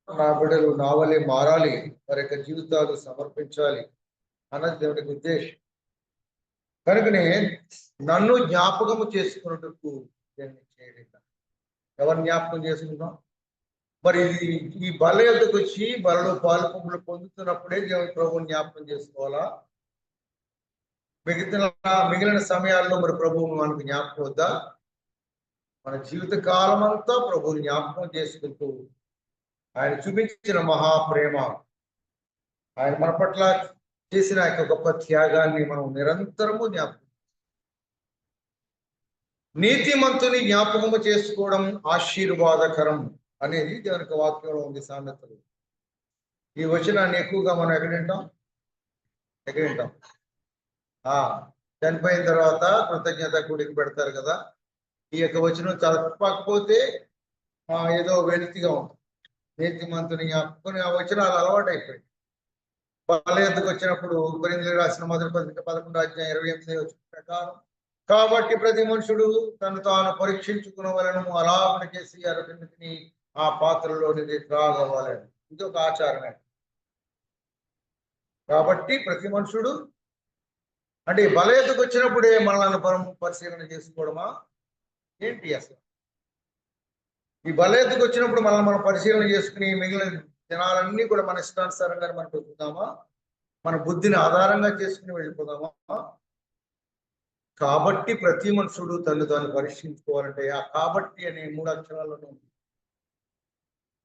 నా బిడ్డలు నా వలె మారాలి, వారి యొక్క జీవితాలు సమర్పించాలి అన్నది దేవుడికి ఉద్దేశం. కనుకనే నన్ను జ్ఞాపకము చేసుకున్నట్టుకు దీన్ని చేయలేక ఎవరు జ్ఞాపకం చేసుకుందాం? మరి ఈ బల యొద్దకు వచ్చి బలలో పాలు పొందుతున్నప్పుడే దేవుని ప్రభువుని జ్ఞాపకం చేసుకోవాలా? మిగిలిన సమయాల్లో మరి ప్రభువు మనకు జ్ఞాపకం వద్దా? మన జీవిత కాలం అంతా ప్రభువుని జ్ఞాపకం చేసుకుంటూ ఆయన చూపించిన మహాప్రేమ, ఆయన మన పట్ల చేసిన యొక్క గొప్ప త్యాగాన్ని మనం నిరంతరము జ్ఞాపకం. నీతిమంతుని జ్ఞాపకము చేసుకోవడం ఆశీర్వాదకరం అనేది దేవునికి వాక్యంలో ఉంది. సామెతలు ఈ వచనాన్ని ఎక్కువగా మనం ఎక్కడింటాం? చనిపోయిన తర్వాత కృతజ్ఞత కూడికి పెడతారు కదా. ఈ యొక్క వచనం చదవకపోతే ఏదో వెలితిగా ఉంటుంది. నీతిమంతుని జ్ఞాపకం ఆ వచనాలు అలవాటు అయిపోయింది. బల యొద్దకు వచ్చినప్పుడు కొరింథీయులకు రాసిన మొదటి పత్రిక 11:28 వచనం ప్రకారం, కాబట్టి ప్రతి మనుషుడు తను తాను పరీక్షించుకునవలెను, అలాపన చేసి అరటిని ఆ పాత్రలోనిది త్రాగవాలని. ఇది ఒక ఆచారమే. కాబట్టి ప్రతి మనుషుడు అంటే బల యొద్దకు వచ్చినప్పుడే మనల్ని పరిశీలన చేసుకోవడమా ఏంటి అసలు? ఈ బల యొద్దకు వచ్చినప్పుడు మనం పరిశీలన చేసుకుని మిగిలిన జనాలన్నీ కూడా మన ఇష్టానుసారంగా మనం వెళ్తున్నామా? మన బుద్ధిని ఆధారంగా చేసుకుని వెళ్ళిపోదామా? కాబట్టి ప్రతి మనుషుడు తను తాను పరీక్షించుకోవాలంటే ఆ కాబట్టి అనే 3 అక్షరాలను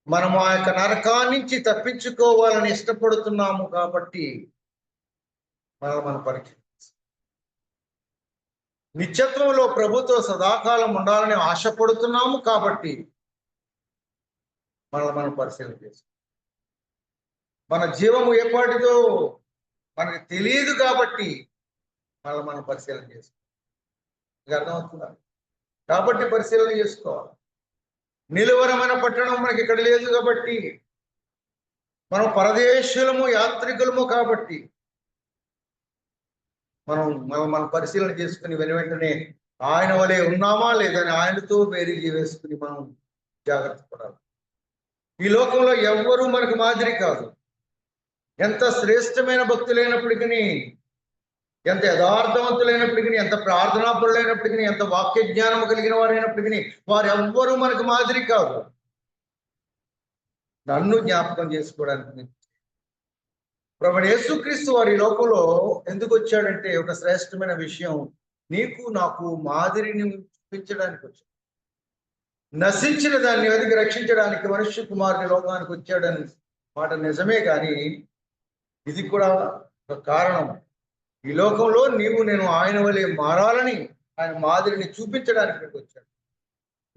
మనం ఆ యొక్క నరకాన్నించి తప్పించుకోవాలని ఇష్టపడుతున్నాము. కాబట్టి మనం పరీక్ష నిత్యత్వంలో ప్రభుతో సదాకాలం ఉండాలని ఆశపడుతున్నాము. కాబట్టి మనం పరిశీలన చేస్తాం. మన జీవము ఏపాటిదో మనకి తెలియదు కాబట్టి మనం పరిశీలన చేస్తాం. మీకు అర్థమవుతుందా? కాబట్టి పరిశీలన చేసుకోవాలి. నిలువరమైన పట్టణం మనకి ఇక్కడ లేదు కాబట్టి, మనం పరదేశులము యాత్రికులము కాబట్టి మనం పరిశీలన చేసుకుని వెంటనే ఆయన వలె ఉన్నామా లేదని ఆయనతో బేరీజు వేసుకుని మనం జాగ్రత్త పడాలి. ఈ లోకంలో ఎవ్వరూ మనకు మాదిరి కాదు. ఎంత శ్రేష్టమైన భక్తులైనప్పటికీ, ఎంత యథార్థవంతులైనప్పటికీ, ఎంత ప్రార్థనాపరులైనప్పటికీ, ఎంత వాక్య జ్ఞానము కలిగిన వారైనప్పటికీ వారెవ్వరూ మనకు మాదిరి కాదు. నన్ను జ్ఞాపకం చేసుకోవడానికి ప్రభువైన యేసుక్రీస్తు వారి లోకంలో ఎందుకు వచ్చాడంటే ఒక శ్రేష్టమైన విషయం, నీకు నాకు మాదిరిని చూపించడానికి వచ్చాడు. నశించిన దాన్ని వెతికి రక్షించడానికి మనుష్య కుమారుని లోకానికి వచ్చాడని మాట నిజమే, కానీ ఇది కూడా ఒక కారణం. ఈ లోకంలో నేను ఆయన వలె మారాలని, ఆయన మాదిరిని చూపించడానికి వచ్చాడు.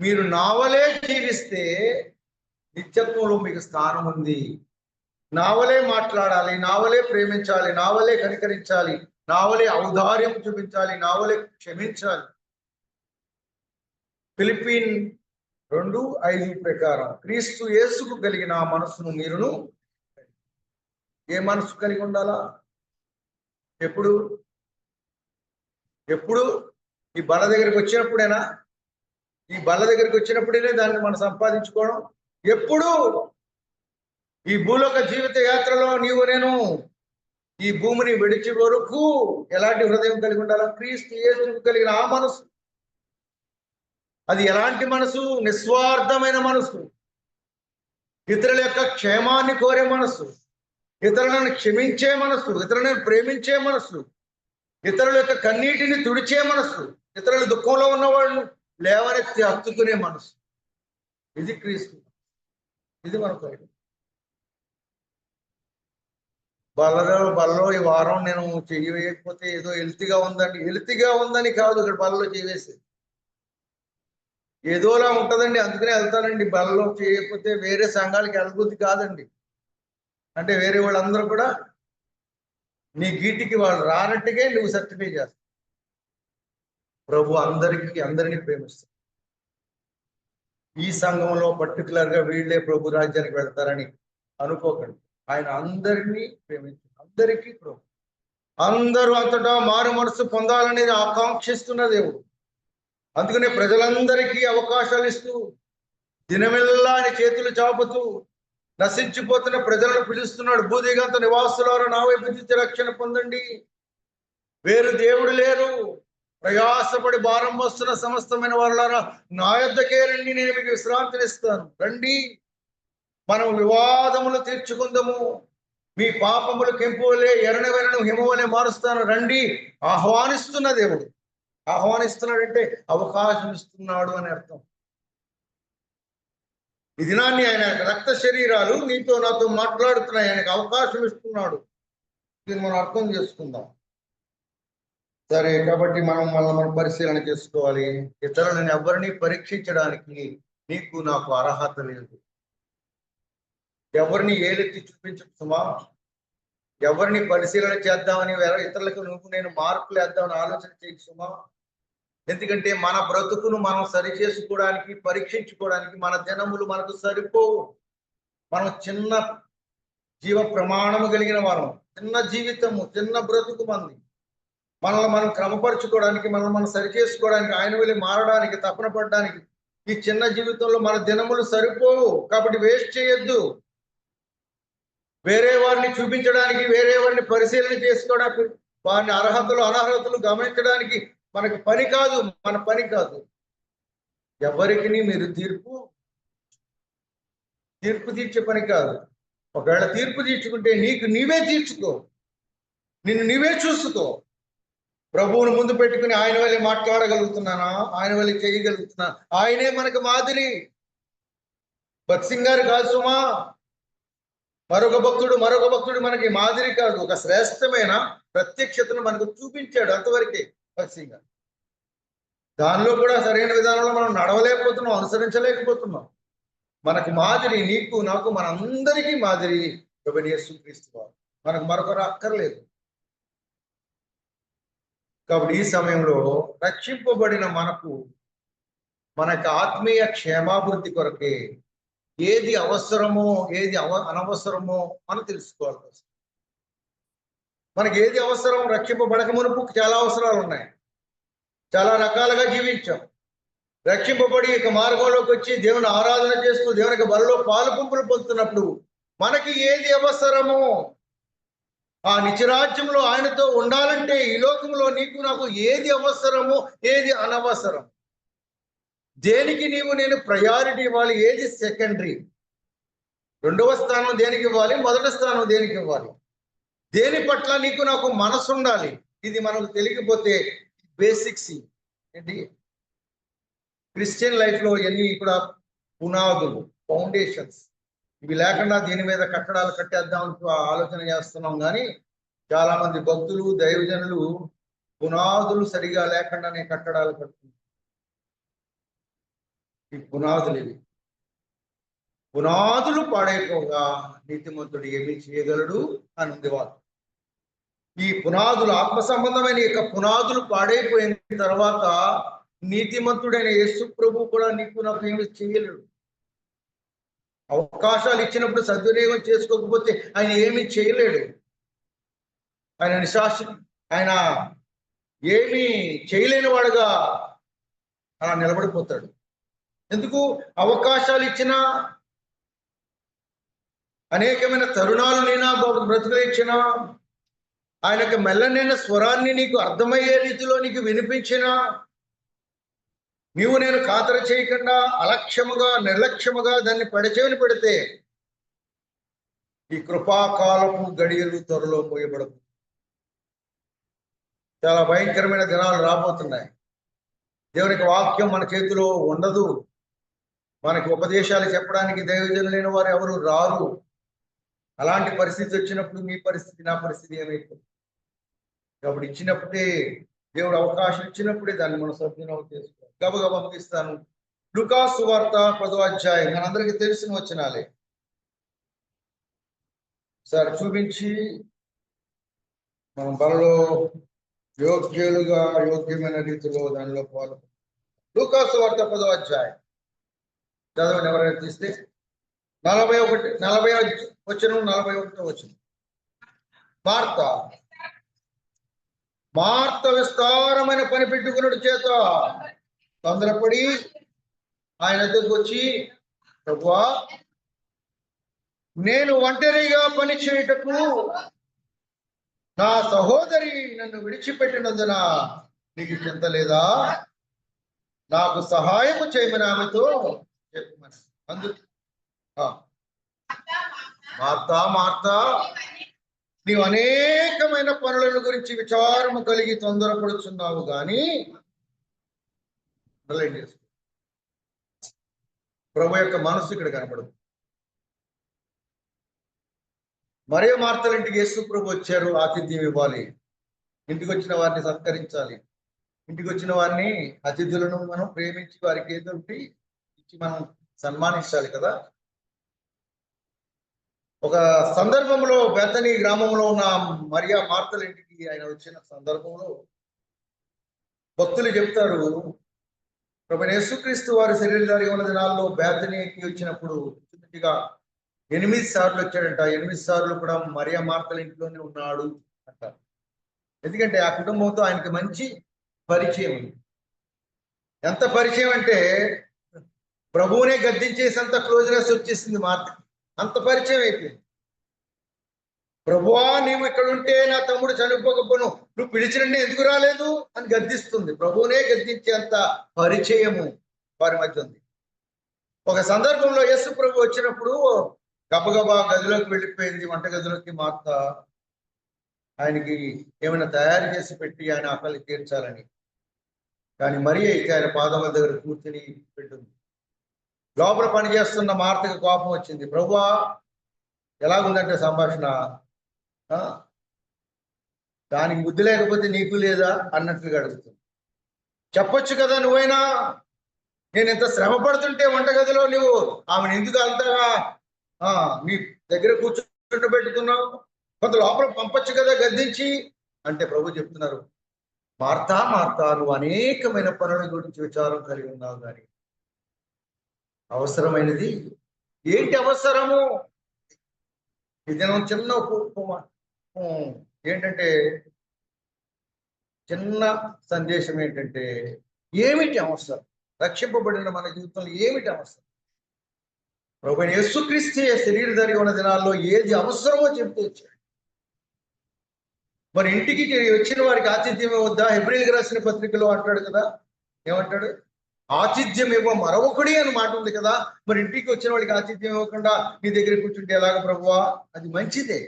మీరు నా వలె జీవిస్తే నిత్యత్వంలో మీకు స్థానం ఉంది. నా వలె మాట్లాడాలి, నా వలె ప్రేమించాలి, నా వలె కనికరించాలి, నా వలె ఔదార్యం చూపించాలి, నా వలె క్షమించాలి. ఫిలిప్పీన్ 2:5 ప్రకారం క్రీస్తు యేసుకు కలిగిన మనసును మీరును. ఏ మనసు కలిగి ఉండాలా? ఎప్పుడు ఈ బల దగ్గరికి వచ్చినప్పుడేనా? ఈ బల దగ్గరికి వచ్చినప్పుడేనే దాన్ని మనం సంపాదించుకోవడం. ఎప్పుడు ఈ భూలోక జీవిత యాత్రలో నేను ఈ భూమిని విడిచి వరకు ఎలాంటి హృదయం కలిగి ఉండాలా? క్రీస్తు యేసుకు కలిగిన ఆ మనసు. అది ఎలాంటి మనసు? నిస్వార్థమైన మనసు, ఇతరుల యొక్క క్షేమాన్ని కోరే మనసు, ఇతరులను క్షమించే మనసు, ఇతరులను ప్రేమించే మనసు, ఇతరుల యొక్క కన్నీటిని తుడిచే మనసు, ఇతరుల దుఃఖంలో ఉన్నవాళ్ళు లేవనెత్తి హత్తుకునే మనసు. ఇది క్రీస్తు. ఇది మన కోరిక. బలలో ఈ వారం నేను చేయకపోతే ఏదో హెల్తీగా ఉందని కాదు. ఇక్కడ బలలో చేయవేసేది ఏదోలా ఉంటుందండి, అందుకనే వెళ్తానండి. బలలో చేయకపోతే వేరే సంఘాలకి వెళ్ళబుద్ధి కాదండి. అంటే వేరే వాళ్ళందరూ కూడా నీ గీటికి వాళ్ళు రానట్టుగా నువ్వు సర్టిఫై చేస్తావు. ప్రభు అందరినీ ప్రేమిస్తాడు. ఈ సంఘంలో పర్టికులర్గా వీళ్ళే ప్రభు రాజ్యానికి వెళ్తారని అనుకోకండి. ఆయన అందరినీ ప్రేమించాడు. అందరికీ ప్రభు. అందరూ అంతటా మారు మనసు పొందాలనేది ఆకాంక్షిస్తున్న దేవుడు. అందుకనే ప్రజలందరికీ అవకాశాలు ఇస్తూ దినమెల్లా ఆయన చేతులు చాపుతూ నశించిపోతున్న ప్రజలను పిలుస్తున్నాడు. భూదిగంత నివాసులారా నా వైపు నుంచి రక్షణ పొందండి. వేరు దేవుడు లేరు. ప్రయాసపడి భారం మోస్తున్న సమస్తమైన వారులారా నా యొద్దకే రండి, నేను మీకు విశ్రాంతినిస్తాను. రండి, మనం వివాదములు తీర్చుకుందాము. మీ పాపములు కెంపువలే ఎర్రని హిమవలే మారుస్తాను. రండి. ఆహ్వానిస్తున్న దేవుడు. ఆహ్వానిస్తున్నాడంటే అవకాశం ఇస్తున్నాడు అని అర్థం. ఈ దినాన్ని ఆయన రక్త శరీరాలు నీతో నాతో మాట్లాడుతున్నాయి. ఆయనకు అవకాశం ఇస్తున్నాడు. దీన్ని మనం అర్థం చేసుకుందాం. సరే, కాబట్టి మనం పరిశీలన చేసుకోవాలి. ఇతరులను ఎవరిని పరీక్షించడానికి నీకు నాకు అర్హత లేదు. ఎవరిని ఏలెత్తి చూపించుమా, ఎవరిని పరిశీలన చేద్దామని, ఇతరులకు నేను మార్పులు వేద్దామని ఆలోచన చేయసుమా. ఎందుకంటే మన బ్రతుకును మనం సరి చేసుకోవడానికి, పరీక్షించుకోవడానికి మన దినములు మనకు సరిపోవు. మనం చిన్న జీవ ప్రమాణము కలిగిన వారం, చిన్న జీవితము, చిన్న బ్రతుకు మంది. మనల్ని మనం క్రమపరచుకోవడానికి, మనం సరి చేసుకోవడానికి, ఆయన వెళ్ళి మారడానికి, తపన పడడానికి ఈ చిన్న జీవితంలో మన దినములు సరిపోవు. కాబట్టి వేస్ట్ చేయొద్దు. వేరే వారిని చూపించడానికి, వేరే వారిని పరిశీలన చేసుకోవడానికి, వారిని అర్హతలు అనర్హతలు గమనించడానికి మనకు పని కాదు, మన పని కాదు. ఎవరికి మీరు తీర్పు తీర్చే పని కాదు. ఒకవేళ తీర్పు తీర్చుకుంటే నీకు నీవే తీర్చుకో, నిన్ను నీవే చూసుకో. ప్రభువును ముందు పెట్టుకుని ఆయన వల్ల మాట్లాడగలుగుతున్నానా, ఆయన వల్ల చేయగలుగుతున్నా, ఆయనే మనకు మాదిరి. భక్సింగ్ గారు కాదు సుమా, మరొక భక్తుడు మనకి మాదిరి కాదు. ఒక శ్రేష్టమైన ప్రత్యక్షతను మనకు చూపించాడు, అంతవరకే భక్సింగ్ గారు. దానిలో కూడా సరైన విధానంలో మనం నడవలేకపోతున్నాం, అనుసరించలేకపోతున్నాం. మనకు మాదిరి నీకు నాకు మనందరికీ మాదిరి ప్రభువైన యేసుక్రీస్తు వారు. మనకు మరొకరు అక్కర్లేదు. కాబట్టి ఈ సమయంలో రక్షింపబడిన మనకు ఆత్మీయ క్షేమాభివృద్ధి కొరకే ఏది అవసరమో ఏది అనవసరమో మనం తెలుసుకోవాలి. మనకి ఏది అవసరం, రక్షింపబడక మునుపు చాలా అవసరాలు ఉన్నాయి. చాలా రకాలుగా జీవించాం. రక్షింపబడి ఇక మార్గంలోకి వచ్చి దేవుని ఆరాధన చేస్తూ దేవునికి బలలో పాలు పంపులు పొందుతున్నప్పుడు మనకి ఏది అవసరమో, ఆ నిత్యరాజ్యంలో ఆయనతో ఉండాలంటే ఈ లోకంలో నీకు నాకు ఏది అవసరమో ఏది అనవసరం, దేనికి నేను ప్రయారిటీ ఇవ్వాలి, ఏది సెకండరీ, రెండవ స్థానం దేనికి ఇవ్వాలి, మొదటి స్థానం దేనికి ఇవ్వాలి, దేని పట్ల నీకు నాకు మనసు ఉండాలి. ఇది మనకు తెలియకపోతే బేసిక్స్ ఏంటి క్రిస్టియన్ లైఫ్లో ఎన్ని కూడా పునాదులు, ఫౌండేషన్స్, ఇవి లేకుండా దీని మీద కట్టడాలు కట్టేద్దామని ఆలోచన చేస్తున్నాం. కానీ చాలా మంది భక్తులు, దైవజనులు పునాదులు సరిగా లేకుండానే కట్టడాలు కట్టుకుంటారు. ఈ పునాదులు పాడైపోగా నీతిమంతుడు ఏమి చేయగలడు అని ఉంది వారు. ఈ పునాదులు, ఆత్మ సంబంధమైన యొక్క పునాదులు పాడైపోయిన తర్వాత నీతిమంతుడైన యేసు ప్రభు కూడా నీకు నాకు ఏమి చేయలేడు. అవకాశాలు ఇచ్చినప్పుడు సద్వినియోగం చేసుకోకపోతే ఆయన ఏమీ చేయలేడు. ఆయన ఏమీ చేయలేని వాడుగా అలా నిలబడిపోతాడు. ఎందుకు? అవకాశాలు ఇచ్చినా, అనేకమైన తరుణాలు నేను బ్రతుకులు ఇచ్చినా, ఆయనకు మెల్లనైన స్వరాన్ని నీకు అర్థమయ్యే రీతిలో నీకు వినిపించినా, నేను ఖాతర చేయకుండా అలక్ష్యముగా, నిర్లక్ష్యముగా దాన్ని పడిచేవిని పెడితే ఈ కృపాకాలపు గడియలు త్వరలో మోయబడదు. చాలా భయంకరమైన దినాలు రాబోతున్నాయి. దేవునికి వాక్యం మన చేతిలో ఉండదు. మనకి ఉపదేశాలు చెప్పడానికి దైవజనులైన వారు ఎవరు రారు. అలాంటి పరిస్థితి వచ్చినప్పుడు మీ పరిస్థితి, నా పరిస్థితి ఏమైపోతుంది? కాబట్టి ఇచ్చినప్పుడే, దేవుడు అవకాశం ఇచ్చినప్పుడే దాన్ని మనం సద్వినియోగం చేసుకోవాలి. గబగబా ముగిస్తాను. లూకా సువార్త 10వ అధ్యాయం మనందరికీ తెలిసిన వచనాలే. సార్ చూపించి మనం బలలో యోగ్యమైన రీతిలో దానిలో పాల్గొ. లూకా సువార్త 10వ అధ్యాయం చదవండి ఎవరైనా తీస్తే. 40 వచనం 41 వచనం. మార్త విస్తారమైన పని పెట్టుకున్నట్టు చేత తొందరపడి ఆయన దగ్గరకు వచ్చి ప్రభువా, నేను ఒంటరిగా పని చేయుటకు నా సహోదరి నన్ను విడిచిపెట్టినందున నీకు చింత లేదా? నాకు సహాయము చేయమని ఆమెతో చెప్పమని. అందుకు మార్తా మార్తా, నీవు అనేకమైన పనులను గురించి విచారము కలిగి తొందరపడుచున్నావు గాని ప్రభు యొక్క మనసు ఇక్కడ కనపడదు. మరే మార్తల ఇంటికి యేసు ప్రభు వచ్చారు, ఆతిథ్యం ఇవ్వాలి, ఇంటికి వచ్చిన వారిని సత్కరించాలి, ఇంటికి వచ్చిన వారిని అతిథులను మనం ప్రేమించి వారికి ఏదో ఇచ్చి మనం సన్మానించాలి కదా. ఒక సందర్భంలో బెతనీ గ్రామంలో ఉన్న మరియా మార్తల ఇంటికి ఆయన వచ్చిన సందర్భంలో భక్తులు చెప్తారు, ప్రభువైన యేసుక్రీస్తు వారి శరీరధారిగా ఉన్న దినాల్లో బెతనీకి వచ్చినప్పుడు 8 సార్లు వచ్చాడంట. 8 సార్లు కూడా మరియా మార్తల ఇంట్లోనే ఉన్నాడు అంటారు. ఎందుకంటే ఆ కుటుంబంతో ఆయనకి మంచి పరిచయం ఉంది. ఎంత పరిచయం అంటే ప్రభువునే గద్దించేసంత క్లోజ్నెస్ వచ్చేసింది మార్తకి. అంత పరిచయం అయిపోయింది. ప్రభువా, నీవు ఇక్కడ ఉంటే నా తమ్ముడు చనిపోకపోను, నువ్వు పిలిచినండి ఎందుకు రాలేదు అని గద్దిస్తుంది. ప్రభువునే గద్దించేంత పరిచయము వారి మధ్య ఉంది. ఒక సందర్భంలో యేసు ప్రభు వచ్చినప్పుడు గబగబా గదిలోకి వెళ్ళిపోయింది, వంటగదిలోకి. మార్త ఆయనకి ఏమైనా తయారు చేసి పెట్టి ఆయన ఆకలి తీర్చాలని. కానీ మరి అయితే ఆయన పాదముల దగ్గర కూర్చుని పెట్టింది. లోపల పనిచేస్తున్న మార్తకి కోపం వచ్చింది. ప్రభువా, ఎలాగుందంటే సంభాషణ, దానికి బుద్ధి లేకపోతే నీకు లేదా అన్నట్లుగా అడుగుతుంది. చెప్పొచ్చు కదా నువ్వైనా, నేను ఎంత శ్రమ పడుతుంటే వంటగదిలో నువ్వు ఆమెను ఎందుకు అంతగా నీ దగ్గర కూర్చోబెట్టుకున్నావు, కొంత లోపల పంపచ్చు కదా గద్దించి అంటే. ప్రభు చెప్తున్నారు, మార్తా మార్తా, నువ్వు అనేకమైన పనుల గురించి విచారం కలిగి ఉన్నావు, కానీ అవసరమైనది ఏంటి? అవసరము ఇది చిన్న ఏంటంటే చిన్న సందేశం ఏంటంటే, ఏమిటి అవసరం? రక్షింపబడిన మన జీవితంలో ఏమిటి అవసరం? ప్రభువైన యేసుక్రీస్తు శరీరధారి ఉన్న దినాల్లో ఏది అవసరమో చెప్తూ వచ్చాడు. మరి ఇంటికి వచ్చిన వారికి ఆతిథ్యం ఇవ్వద్దా? హెబ్రీయులకు రాసిన పత్రికలో అంటాడు కదా, ఏమంటాడు? ఆతిథ్యం ఇవ్వ మరొకడి అని మాట ఉంది కదా. మరి ఇంటికి వచ్చిన వాడికి ఆతిథ్యం ఇవ్వకుండా నీ దగ్గర కూర్చుంటే ఎలాగ ప్రభువా? అది మంచిదే,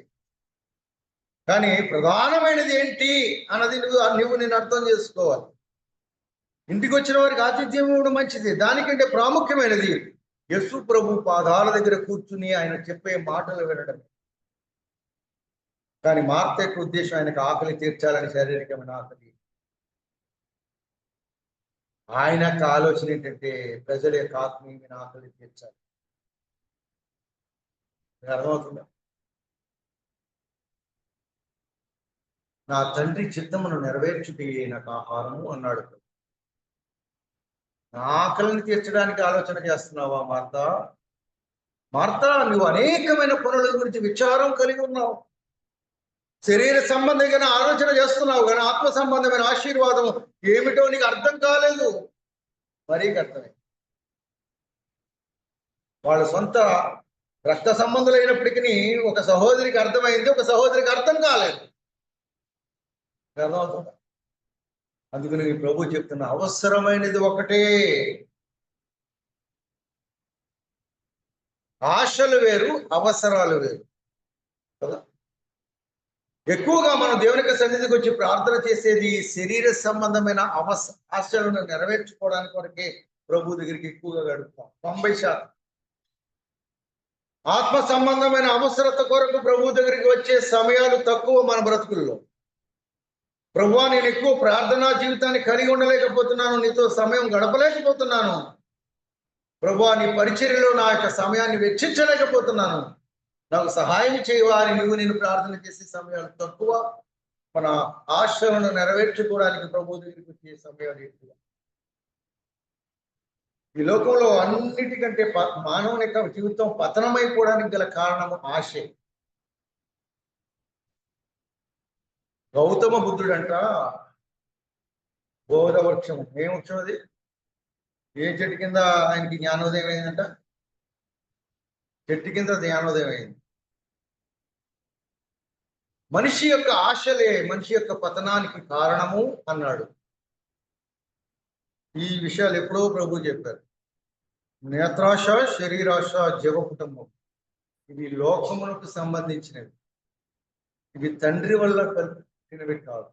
కానీ ప్రధానమైనది ఏంటి అన్నది నువ్వు నేను అర్థం చేసుకోవాలి. ఇంటికి వచ్చిన వారికి ఆతిథ్యం ఇవ్వడం మంచిది, దానికంటే ప్రాముఖ్యమైనది యేసు ప్రభు పాదాల దగ్గర కూర్చుని ఆయన చెప్పే మాటలు వినడం. కానీ మార్త యొక్క ఉద్దేశం ఆయనకు ఆకలి తీర్చాలని, శారీరకమైన ఆకలి. ఆయన యొక్క ఆలోచన ఏంటంటే ప్రజల యొక్క ఆత్మీయమైన ఆకలి తీర్చాలి. అర్థమవుతుందా? నా తండ్రి చిత్తమును నెరవేర్చుటే నాకు ఆహారము అన్నాడు. నా ఆకలిని తీర్చడానికి ఆలోచన చేస్తున్నావా మార్త? మార్త, నువ్వు అనేకమైన పనుల గురించి విచారం కలిగి ఉన్నావు. శరీర సంబంధమైన ఆలోచన చేస్తున్నావు, కానీ ఆత్మ సంబంధమైన ఆశీర్వాదం ఏమిటో నీకు అర్థం కాలేదు. మరీ అర్థమే. వాళ్ళ సొంత రక్త సంబంధులైనప్పటికీ ఒక సహోదరికి అర్థమైంది, ఒక సహోదరికి అర్థం కాలేదు. అర్థమవుతుందా? అందుకని ప్రభు చెప్తున్న అవసరమైనది ఒకటే. ఆశలు వేరు, అవసరాలు వేరు కదా. ఎక్కువగా మనం దేవునికి సన్నిధికి వచ్చి ప్రార్థన చేసేది శరీర సంబంధమైన ఆశలను నెరవేర్చుకోవడానికి వరకే ప్రభు దగ్గరికి ఎక్కువగా గడుపుతాం, 90%. ఆత్మ సంబంధమైన అవసరత కొరకు ప్రభు దగ్గరికి వచ్చే సమయాలు తక్కువ మన బ్రతుకుల్లో. ప్రభువా, నేను ఎక్కువ ప్రార్థనా జీవితాన్ని కలిగి ఉండలేకపోతున్నాను, నీతో సమయం గడపలేకపోతున్నాను. ప్రభువా, నీ పరిచర్యలో నా యొక్క సమయాన్ని వెచ్చించలేకపోతున్నాను, నాకు సహాయం చేయవా అని నేను ప్రార్థన చేసే సమయాలు తక్కువ. మన ఆశలను నెరవేర్చుకోవడానికి ప్రభు దగ్గరికి వచ్చే సమయాలు ఎక్కువ. ఈ లోకంలో అన్నిటికంటే మానవుని యొక్క జీవితం పతనమైపోవడానికి గల కారణము ఆశే. గౌతమ బుద్ధుడంట బోధ వృక్షం, ఏం వృక్షం అది? ఏ చెట్టు కింద ఆయనకి జ్ఞానోదయం అయిందంట? చెట్టు కింద జ్ఞానోదయం అయింది. మనిషి యొక్క ఆశలే మనిషి యొక్క పతనానికి కారణము అన్నాడు. ఈ విషయాలు ఎప్పుడో ప్రభు చెప్పారు. నేత్రాశ, శరీరాశ, జీవ కుటుంబం, ఇవి లోకములకు సంబంధించినవి. ఇవి తండ్రి వల్ల కలిగినవి కాదు.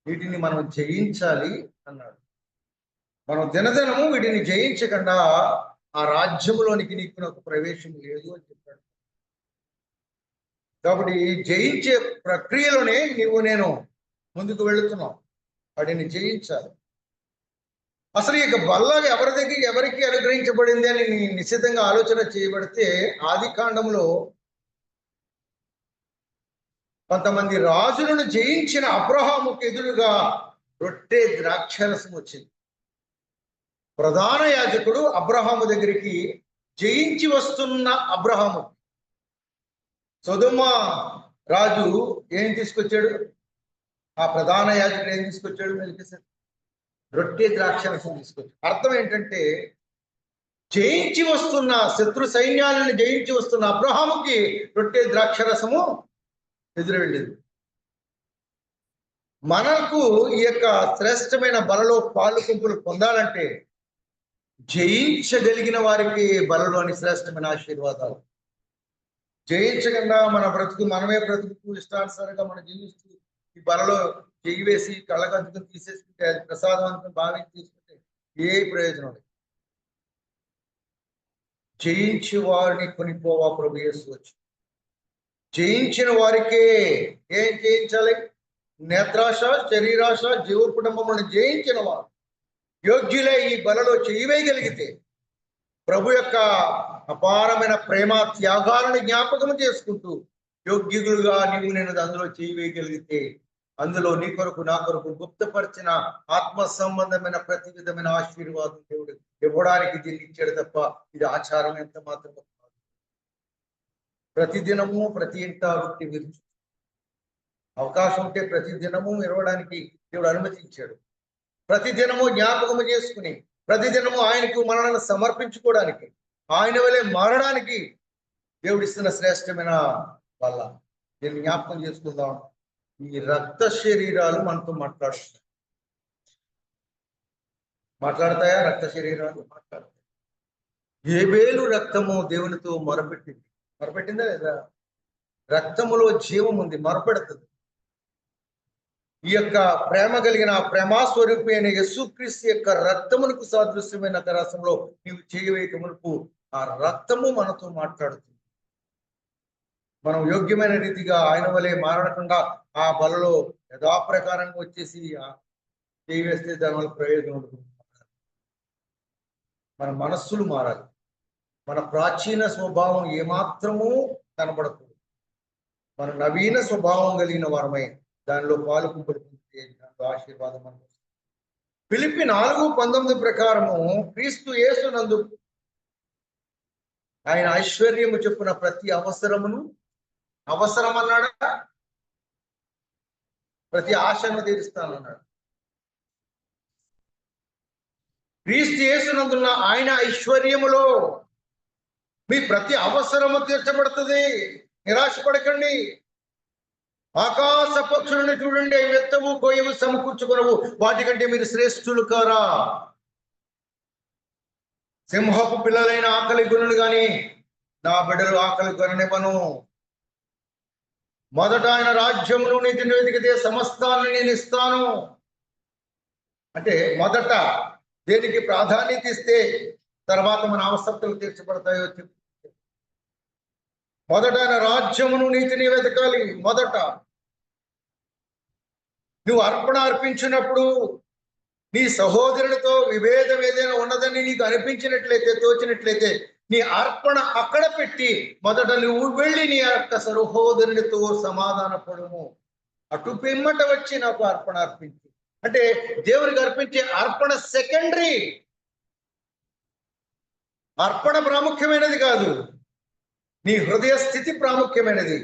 వీటిని మనం జయించాలి అన్నాడు. మనం దినదినము వీటిని జయించకుండా ఆ రాజ్యములోనికి నీకు నాకు ప్రవేశం లేదు అని చెప్పాడు. కాబట్టి జయించే ప్రక్రియలోనే నీవు నేను ముందుకు వెళుతున్నాం. వాటిని జయించాలి. అసలు ఇక బల్ల ఎవరి దగ్గర ఎవరికి అనుగ్రహించబడింది అని నిశ్చితంగా ఆలోచన చేయబడితే ఆది కాండంలో కొంతమంది రాజులను జయించిన అబ్రహాముకు ఎదురుగా రొట్టె ద్రాక్షరసం వచ్చింది. ప్రధాన యాజకుడు అబ్రహాము దగ్గరికి జయించి వస్తున్న అబ్రహాము, సొదొమ రాజు ఏం తీసుకొచ్చాడు? ఆ ప్రధాన యాజకుడు ఏం తీసుకొచ్చాడు? మెల్కీసెదెకు రొట్టె ద్రాక్షరసం తీసుకొచ్చాడు. అర్థం ఏంటంటే, జయించి వస్తున్న శత్రు సైన్యాలను జయించి వస్తున్న అబ్రహాముకి రొట్టె ద్రాక్షరసము ఎదురు వెళ్ళింది. మనకు ఈ యొక్క శ్రేష్టమైన బలలో పాలు కుంపులు పొందాలంటే జయించగలిగిన వారికి బలలోని శ్రేష్టమైన ఆశీర్వాదాలు. జయించకుండా మన బ్రతుకు మనమే బ్రతుకు ఇష్టానుసారంగా మనం జీవిస్తూ ఈ బలలో చెయ్యి వేసి కళ్ళగంతుకుని తీసేసుకుంటే, అది ప్రసాదవంతం భావించి తీసుకుంటే ఏ ప్రయోజనం లేదు. జయించి వారిని కొనిపోవా ప్రభు యేసు వచ్చి. జయించిన వారికే ఏం జయించాలి? నేత్రాశ, శరీరాశ, జీవ కుటుంబములను జయించిన వారు యోగ్యులే ఈ బలలో చేయవేయగలిగితే ప్రభు యొక్క అపారమైన ప్రేమ త్యాగాలను జ్ఞాపకం చేసుకుంటూ యోగ్యులుగా నీవు నేను అందులో చేయవేయగలిగితే అందులో నీ కొరకు నా కొరకు గుప్తపరిచిన ఆత్మ సంబంధమైన ప్రతి విధమైన ఆశీర్వాదం దేవుడు ఇవ్వడానికి దీన్ని ఇచ్చాడు తప్ప ఇది ఆచారం ఎంత మాత్రం కాదు. ప్రతిదినము ప్రతి ఇంట రొట్టె విరుచు అవకాశం ఉంటే ప్రతి దినము ఇవ్వడానికి దేవుడు అనుమతించాడు. ప్రతి దినము జ్ఞాపకము చేసుకుని ప్రతిదినము ఆయనకు మనల్ని సమర్పించుకోవడానికి, ఆయన వలె మారడానికి దేవుడిస్తున్న శ్రేష్టమైన వల్ల దీన్ని జ్ఞాపకం చేసుకుందాం. ఈ రక్త శరీరాలు మనతో మాట్లాడతాయా? రక్త శరీరాలు మాట్లాడతాయి. హేబేలు రక్తము దేవునితో మొరపెట్టిందా లేదా? రక్తములో జీవం ఉంది, మొరపెడుతుంది. ఈ యొక్క ప్రేమ కలిగిన ప్రేమాస్వరూపి అయిన యేసుక్రీస్తు యొక్క రక్తమునకు సాదృశ్యమైన రసంలో నీవు చేయవేయక మునుపు ఆ రక్తము మనతో మాట్లాడుతుంది. మనం యోగ్యమైన రీతిగా ఆయన వలె మారకుండా ఆ బలలో యథాప్రకారంగా వచ్చేసి చేయవేస్తే దానివల్ల ప్రయోజనం ఉంటుంది. మన మనస్సులు మారాలి. మన ప్రాచీన స్వభావం ఏమాత్రమూ కనబడకూడదు. మన నవీన స్వభావం కలిగిన వారమై దానిలో పాలు కుంపులు పొందితే దానిలో ఆశీర్వాదం మనకు. ఫిలిప్పి 4:19 ప్రకారము క్రీస్తు యేసునందు ఆయన ఐశ్వర్యము చొప్పున ప్రతి అవసరమును, అవసరం అన్నాడా? ప్రతి ఆశను తీరుస్తానన్నాడు. క్రీస్తు యేసునందున్న ఆయన ఐశ్వర్యములో మీ ప్రతి అవసరము తీర్చబడుతుంది. నిరాశపడకండి. ఆకాశ పక్షులను చూడండి, వెత్తవు కోయవు సమకూర్చుకొనవు, వాటికంటే మీరు శ్రేష్ఠులు కారా? సింహపు పిల్లలైన ఆకలి గొనులు గాని నా బిడ్డలు ఆకలి కొననివ్వను. మొదట ఆయన రాజ్యమును నీతిని వెతికితే సమస్తాన్ని నేను ఇస్తాను. అంటే మొదట దేనికి ప్రాధాన్యత ఇస్తే తర్వాత మన అవసరతలు తీర్చబడతాయో చెప్పు. మొదట ఆయన రాజ్యమును నీతిని వెతకాలి. మొదట నువ్వు అర్పణ అర్పించినప్పుడు నీ సహోదరుడితో విభేదం ఏదైనా ఉన్నదని నీకు అనిపించినట్లయితే, తోచినట్లయితే నీ అర్పణ అక్కడ పెట్టి మొదట నువ్వు వెళ్ళి నీ యొక్క సహోదరునితో సమాధాన పడము. అటు పిమ్మట వచ్చి నాకు అర్పణ అర్పించు. అంటే దేవునికి అర్పించే అర్పణ సెకండరీ. అర్పణ ప్రాముఖ్యమైనది కాదు, నీ హృదయ స్థితి ప్రాముఖ్యమైనది.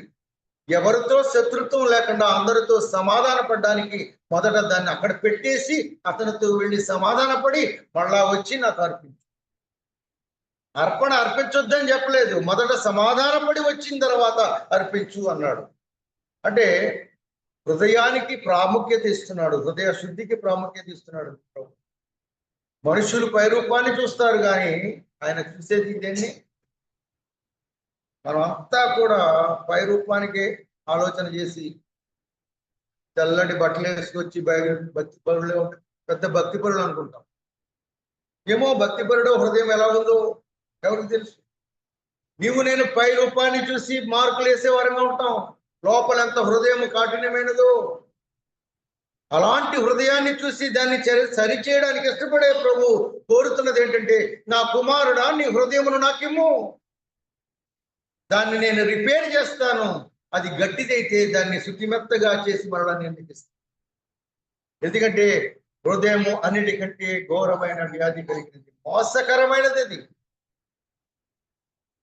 ఎవరితో శత్రుత్వం లేకుండా అందరితో సమాధాన పడడానికి మొదట దాన్ని అక్కడ పెట్టేసి అతనితో వెళ్ళి సమాధాన పడి మళ్ళా వచ్చి నాకు అర్పించు. అర్పణ అర్పించొద్దని చెప్పలేదు, మొదట సమాధానపడి వచ్చిన తర్వాత అర్పించు అన్నాడు. అంటే హృదయానికి ప్రాముఖ్యత ఇస్తున్నాడు, హృదయ శుద్ధికి ప్రాముఖ్యత ఇస్తున్నాడు. మనుషులు పైరూపాన్ని చూస్తారు కానీ ఆయన చూసేది దేన్ని? మనం అంతా కూడా పైరూపానికే ఆలోచన చేసి తెల్లటి బట్టలు వేసుకొచ్చి భక్తి పరులు, పెద్ద భక్తి పరులు అనుకుంటాం. ఏమో భక్తి పరుడో హృదయం ఎలా ఉందో ఎవరికి తెలుసు? నీవు నేను పై రూపాన్ని చూసి మార్కులు వేసేవారంగా ఉంటాం, లోపల ఎంత హృదయం కాఠిన్యమైనదో. అలాంటి హృదయాన్ని చూసి దాన్ని సరిచేయడానికి ఇష్టపడే ప్రభు కోరుతున్నది ఏంటంటే, నా కుమారుడా నీ హృదయమును నాకిమ్ము, దాన్ని నేను రిపేర్ చేస్తాను. అది గట్టిదైతే దాన్ని శుద్ధిమెత్తగా చేసి మరలా నేను ఇస్తాను. ఎందుకంటే హృదయము అన్నిటికంటే ఘోరమైన వ్యాధి కలిగినది, మోసకరమైనది. అది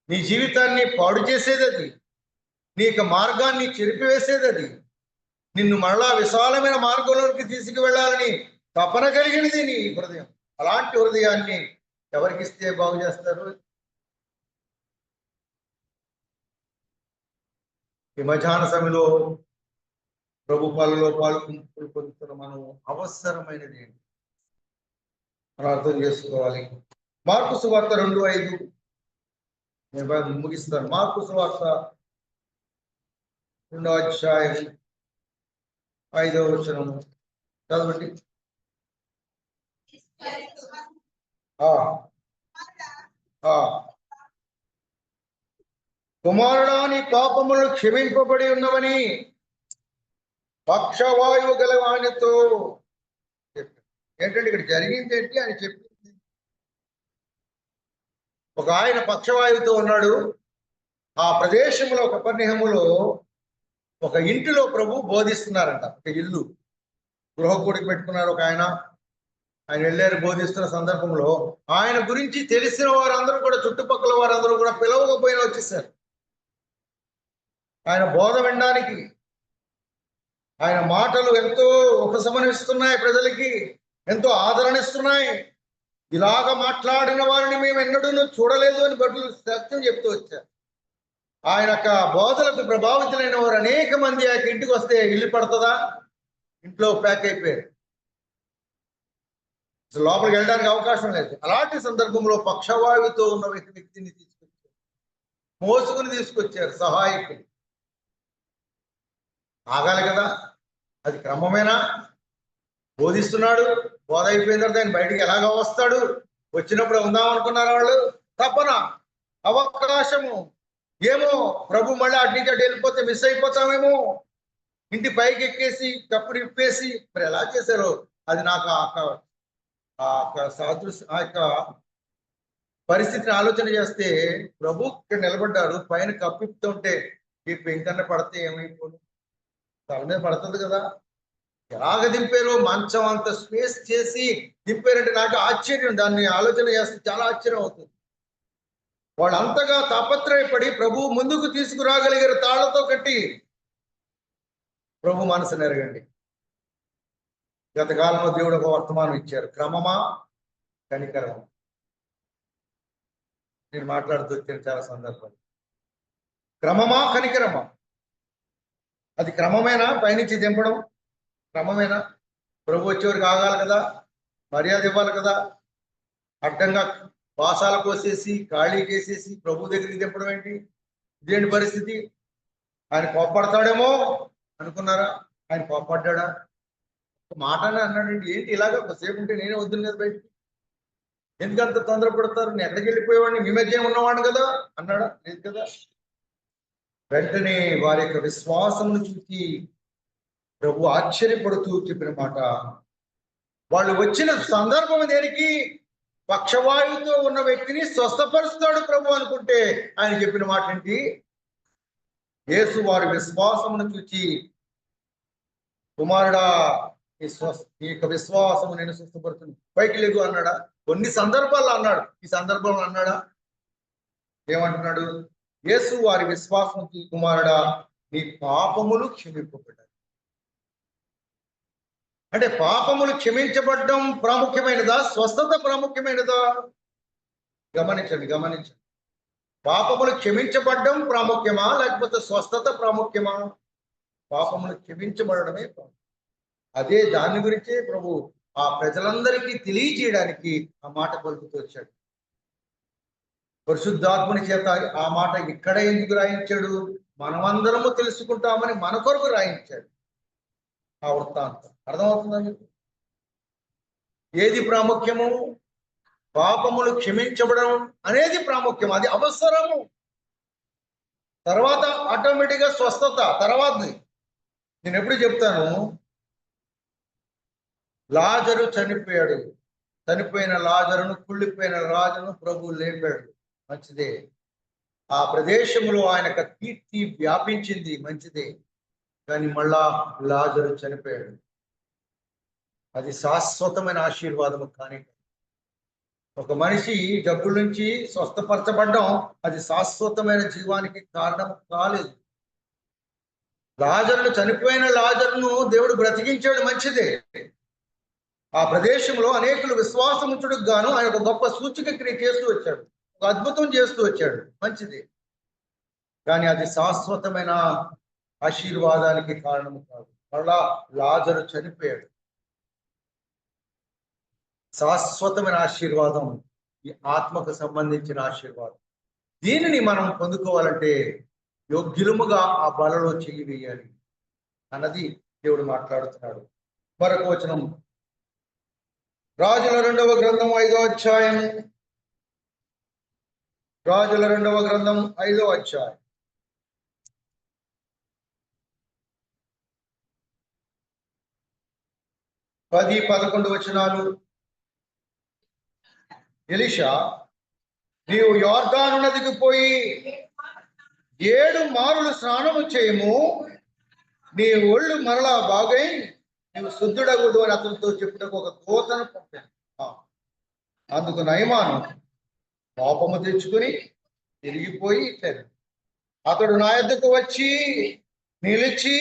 నీ జీవితాన్ని పాడు చేసేది, అది నీకు మార్గాన్ని చెరిపివేసేది, అది నిన్ను మరలా విశాలమైన మార్గంలోకి తీసుకువెళ్ళాలని తపన కలిగినది నీ హృదయం. అలాంటి హృదయాన్ని ఎవరికి ఇస్తే బాగు చేస్తారు? ఈ మధ్యాహ్న సమయంలో ప్రభు పాలలో పొందుతున్న మనం అవసరమైనది ఏంటి మనం అర్థం చేసుకోవాలి. మార్కు సువార్త 2:5 నేను ముగిస్తాను. మార్కు సువార్త 2వ అధ్యాయం 5వ వచనము చదవండి. కుమారుడా నీ పాపములు క్షమింపబడి ఉన్నవని పక్షవాయువు గల వానితో ఏంటంటే ఇక్కడ జరిగింది ఏంటి అని చెప్పింది. ఒక ఆయన పక్షవాయువుతో ఉన్నాడు. ఆ ప్రదేశంలో కపెర్నహూములో ఒక ఇంటిలో ప్రభు బోధిస్తున్నారంట. ఒక ఇల్లు గృహకూడికి పెట్టుకున్నారు ఒక ఆయన. ఆయన వెళ్ళారు బోధిస్తున్న సందర్భంలో ఆయన గురించి తెలిసిన వారందరూ కూడా, చుట్టుపక్కల వారందరూ కూడా పిలవకపోయినా వచ్చేసారు ఆయన బోధ వినడానికి. ఆయన మాటలు ఎంతో ఉపశమనమిస్తున్నాయి, ప్రజలకి ఎంతో ఆదరణిస్తున్నాయి. ఇలాగ మాట్లాడిన వారిని మేము ఎన్నడూ చూడలేదు అని భటులు సత్యం చెప్తూ వచ్చారు. ఆయన యొక్క బోధలకు ప్రభావితులైన వారు అనేక మంది ఆ ఇంటికి వస్తే ఇల్లు పడుతుందా? ఇంట్లో ప్యాక్ అయిపోయారు, లోపలికి వెళ్ళడానికి అవకాశం లేదు. అలాంటి సందర్భంలో పక్షవాయువుతో ఉన్న వ్యక్తిని తీసుకొచ్చారు, మోసుకుని తీసుకొచ్చారు సహాయకులు. ఆగాలి కదా, అది క్రమమేనా? బోధిస్తున్నాడు, బోధ అయిపోయిన తర్వాత ఆయన బయటికి ఎలాగ వస్తాడు? వచ్చినప్పుడు ఉందామనుకున్నారు వాళ్ళు. తప్పన అవకాశము ఏమో, ప్రభు మళ్ళీ అటు నుంచి అటు వెళ్ళిపోతే మిస్ అయిపోతామేమో, ఇంటి పైకి ఎక్కేసి తప్పుడు ఇప్పేసి మరి ఎలా చేశారో అది నాకు ఆ యొక్క పరిస్థితిని ఆలోచన చేస్తే, ప్రభు ఇక్కడ నిలబడ్డారు, పైన కప్పిస్తుంటే ఈ పెంకన్న పడితే ఏమైపోదు? తల మీద పడుతుంది కదా. ఎలాగ దింపారో, మంచం అంత స్పేస్ చేసి దింపారంటే నాకు ఆశ్చర్యం. దాన్ని ఆలోచన చేస్తే చాలా ఆశ్చర్యం అవుతుంది. వాళ్ళు అంతగా తాపత్రయపడి ప్రభు ముందుకు తీసుకురాగలిగారు తాళ్లతో కట్టి. ప్రభు మనసును ఎరగండి. గతకాలంలో దేవుడు ఒక వర్తమానం ఇచ్చారు, క్రమమా కనికరమా. నేను మాట్లాడుతూ వచ్చాను చాలా సందర్భాలు. క్రమమా కనికరమా? అది క్రమమేనా? పైనుంచి దింపడం క్రమమేనా? ప్రభు వచ్చేవారికి ఆగాలి కదా, మర్యాద ఇవ్వాలి కదా. అడ్డంగా పాసాలు కోసేసి ఖాళీ చేసేసి ప్రభు దగ్గరికి దింపడం ఏంటి? ఇదేంటి పరిస్థితి? ఆయన కోప్పడతాడేమో అనుకున్నారా? ఆయన కోప్పడ్డా? మాటనే అన్నాడండి. ఏంటి ఇలాగ కొద్దిసేపు ఉంటే నేనే వద్దును కదా బయటికి, ఎందుకంత తొందరపడతారు? నేను ఎక్కడికి వెళ్ళిపోయేవాడిని, మీ మధ్య ఉన్నవాడిని కదా అన్నాడా? లేదు కదా. వెంటనే వారి యొక్క విశ్వాసమును చూసి ప్రభు ఆశ్చర్యపడుతూ చెప్పిన మాట, వాళ్ళు వచ్చిన సందర్భం దేనికి? పక్షవాయువుతో ఉన్న వ్యక్తిని స్వస్థపరుస్తాడు ప్రభు అనుకుంటే ఆయన చెప్పిన మాట ఏంటి? యేసు వారి విశ్వాసమును చూచి, కుమారుడా ఈ యొక్క విశ్వాసము నేను స్వస్థపరుతుంది, పైకి లేగు అన్నాడా? కొన్ని సందర్భాల్లో అన్నాడు, ఈ సందర్భంలో అన్నాడా? ఏమంటున్నాడు? యేసు వారి విశ్వాసం, కుమారుడా నీ పాపములు క్షమింపబడ్డాయి. అంటే పాపములు క్షమించబడడం ప్రాముఖ్యమైనదా? స్వస్థత ప్రాముఖ్యమైనదా? గమనించండి. పాపములు క్షమించబడడం ప్రాముఖ్యమా, లేకపోతే స్వస్థత ప్రాముఖ్యమా? పాపములు క్షమించబడడమే ప్రాముఖ్యం. అదే దాని గురించే ప్రభు ఆ ప్రజలందరికీ తెలియజేయడానికి ఆ మాట పలుకుతూ వచ్చాడు. పరిశుద్ధాత్ముని చేత ఆ మాట ఇక్కడ ఎందుకు రాయించాడు? మనమందరము తెలుసుకుంటామని మన కొరకు రాయించాడు ఆ వృత్తాంతం. అర్థమవుతుందా మీకు? ఏది ప్రాముఖ్యము? పాపములు క్షమించబడడం అనేది ప్రాముఖ్యం, అది అవసరము. తర్వాత ఆటోమేటిక్గా స్వస్థత తర్వాతది. నేను ఎప్పుడు చెప్తాను, లాజరు చనిపోయాడు, చనిపోయిన లాజరును, కుళ్ళిపోయిన రాజును ప్రభు లేపాడు, మంచిదే. ఆ ప్రదేశంలో ఆయన కీర్తి వ్యాపించింది, మంచిదే. కానీ మళ్ళా లాజరు చనిపోయాడు. అది శాశ్వతమైన ఆశీర్వాదము కానీ ఒక మనిషి జబ్బుల నుంచి స్వస్థపరచబడ్డం అది శాశ్వతమైన జీవానికి కారణం కాలేదు. లాజరును, చనిపోయిన లాజరును దేవుడు బ్రతికించాడు, మంచిదే. ఆ ప్రదేశంలో అనేకులు విశ్వాసముంచుడికి గాను ఆయన ఒక గొప్ప సూచక క్రియ చేస్తూ వచ్చాడు, ఒక అద్భుతం చేస్తూ వచ్చాడు, మంచిది. కానీ అది శాశ్వతమైన ఆశీర్వాదానికి కారణము కాదు. మళ్ళా లాజరు చనిపోయాడు. శాశ్వతమైన ఆశీర్వాదం ఈ ఆత్మకు సంబంధించిన ఆశీర్వాదం. దీనిని మనం పొందుకోవాలంటే యోగ్యులముగా ఆ బలలో చెయ్యి వేయాలి అన్నది దేవుడు మాట్లాడుతున్నాడు. మరొక వచనం, రాజుల 2వ గ్రంథం 5వ అధ్యాయం. రాజుల 2వ గ్రంథం 5వ అధ్యాయం 10-11 వచనాలు. ఎలీషా, నీవు యోర్దాను నదికి పోయి 7 మారులు స్నానము చేయము, నీ ఒళ్ళు మరలా బాగై నీవు శుద్ధుడగుడు అని అతనితో చెప్పుటకు ఒక దూతను పంపాను. అందుకు నయమాను కోపము తెచ్చుకుని తిరిగిపోయి ఇట్లేదు. అతడు నా యొద్దకు వచ్చి నిలిచి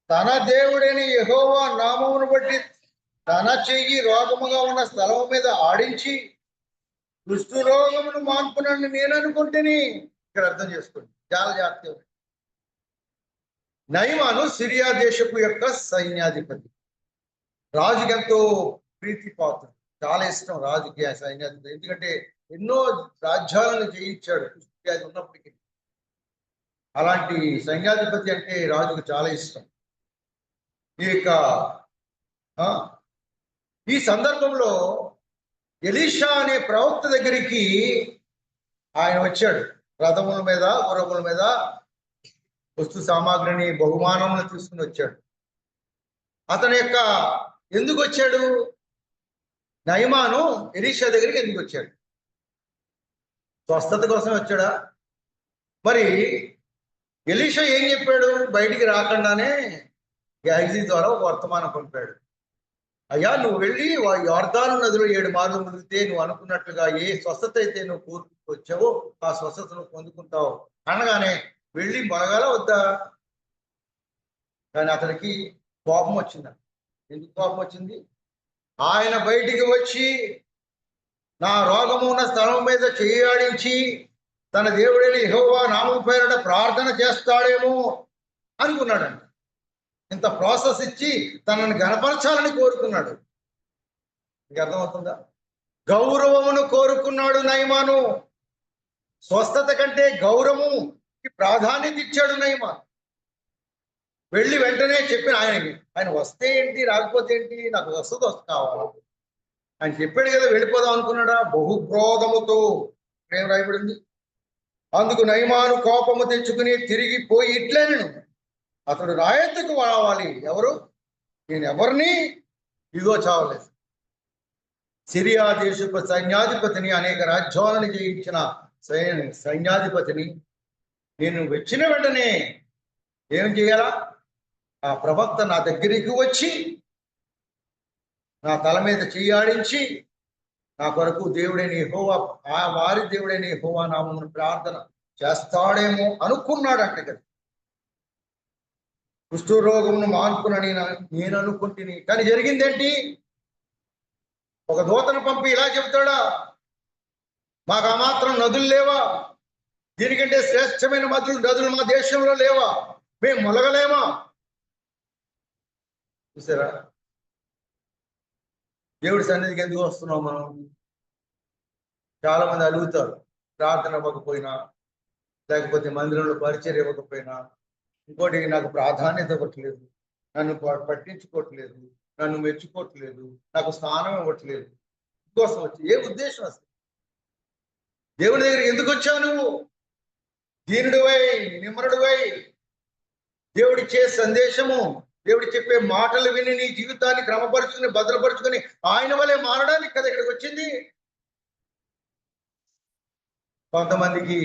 తన దేవుడైన యెహోవా నామమును బట్టి తన చెయ్యి రోగముగా ఉన్న స్థలం మీద ఆడించి కుష్ఠరోగమును మాన్పునని నేను అనుకుంటేని. ఇక్కడ అర్థం చేసుకోండి, చాలా జాగ్రత్త. నయమాను సిరియా దేశపు యొక్క సైన్యాధిపతి. రాజుకి ఎంతో ప్రీతి పాత్రుడు, చాలా ఇష్టం రాజుకి ఆ సైన్యాధిపతి. ఎందుకంటే ఎన్నో రాజ్యాలను జయించాడు కుష్ఠవ్యాధి ఉన్నప్పటికీ. అలాంటి సైన్యాధిపతి అంటే రాజుకు చాలా ఇష్టం. ఈ సందర్భంలో ఎలీషా అనే ప్రవక్త దగ్గరికి ఆయన వచ్చాడు. రథముల మీద, గుర్రముల మీద వస్తు సామాగ్రిని, బహుమానములు తీసుకుని వచ్చాడు. అతని యొక్క ఎందుకు వచ్చాడు? నయమాను ఎలీషా దగ్గరికి ఎందుకు వచ్చాడు? స్వస్థత కోసం వచ్చాడా? మరి ఎలీషా ఏం చెప్పాడు? బయటికి రాకుండానే గ్యాజీ ద్వారా ఒక వర్తమానం పంపాడు. అయ్యా, నువ్వు వెళ్ళి యోర్దాను నదిలో 7 మార్లు మునిగితే నువ్వు అనుకున్నట్లుగా ఏ స్వస్థత అయితే నువ్వు కోరుకొచ్చావో ఆ స్వస్థత నువ్వు పొందుకుంటావు అనగానే వెళ్ళి మొలగాల వద్దా? కానీ అతనికి కోపం వచ్చింది. ఎందుకు కోపం వచ్చింది? ఆయన బయటికి వచ్చి నా రోగము ఉన్న స్థలం మీద చేయాడించి తన దేవుడైన యెహోవా నామం పేరిట ప్రార్థన చేస్తాడేమో అనుకున్నాడంట. ఇంత ప్రాసెస్ ఇచ్చి తనని గణపరచాలని కోరుకున్నాడు. మీకు అర్థమవుతుందా? గౌరవమును కోరుకున్నాడు నయమాను. స్వస్థత కంటే గౌరవముకి ప్రాధాన్యత ఇచ్చాడు నయమాను. వెళ్ళి వెంటనే చెప్పిన ఆయన వస్తే ఏంటి, రాకపోతే ఏంటి, నాకు స్వస్థత కావాలి ఆయన చెప్పాడు కదా, వెళ్ళిపోదాం అనుకున్నాడా? బహుక్రోధముతో ఏం రాయబడింది? అందుకు నయమాను కోపము తెచ్చుకుని తిరిగిపోయి ఇట్లేను అతడు రాయెత్తుకు రావాలి. ఎవరు? నేను ఎవరిని ఇదిగో చావలేదు. సిరియా దేశపు సైన్యాధిపతిని, అనేక రాజ్యాలను జయించిన సైన్యాధిపతిని నేను వచ్చిన వెంటనే ఏం చేయాలా? ఆ ప్రవక్త నా దగ్గరికి వచ్చి నా తల మీద చెయ్యాడించి నా కొరకు దేవుడైన యెహోవా, ఆ వారి దేవుడైన యెహోవా నామమును ప్రార్థన చేస్తాడేమో అనుకున్నాడంట కదా. కుష్ఠరోగమును మాన్పునని నేను అనుకుంటుని. కానీ జరిగిందేంటి? ఒక దూతను పంపి ఇలా చెప్తాడా? మాకు ఆ మాత్రం నదులు లేవా? దీనికంటే శ్రేష్టమైన నదులు మా దేశంలో లేవా? మేము మొలగలేమా? చూసారా, దేవుడి సన్నిధికి ఎందుకు వస్తున్నాం మనం? చాలా మంది అడుగుతారు, ప్రార్థన ఇవ్వకపోయినా, లేకపోతే మందిరంలో పరిచయం ఇవ్వకపోయినా, ఇంకోటి నాకు ప్రాధాన్యత ఇవ్వట్లేదు, నన్ను పట్టించుకోవట్లేదు, నన్ను మెచ్చుకోవట్లేదు, నాకు స్థానం ఇవ్వట్లేదు. ఇంకోసం వచ్చి ఏ ఉద్దేశం అసలు? దేవుని దగ్గరికి ఎందుకు వచ్చావు నువ్వు? దీనుడివై, నిమ్మరుడివై, దేవుడిచ్చే సందేశము, దేవుడి చెప్పే మాటలు విని నీ జీవితాన్ని క్రమపరుచుకుని భద్రపరుచుకుని ఆయన వలె మారడానికి కదా ఇక్కడికి వచ్చింది. కొంతమందికి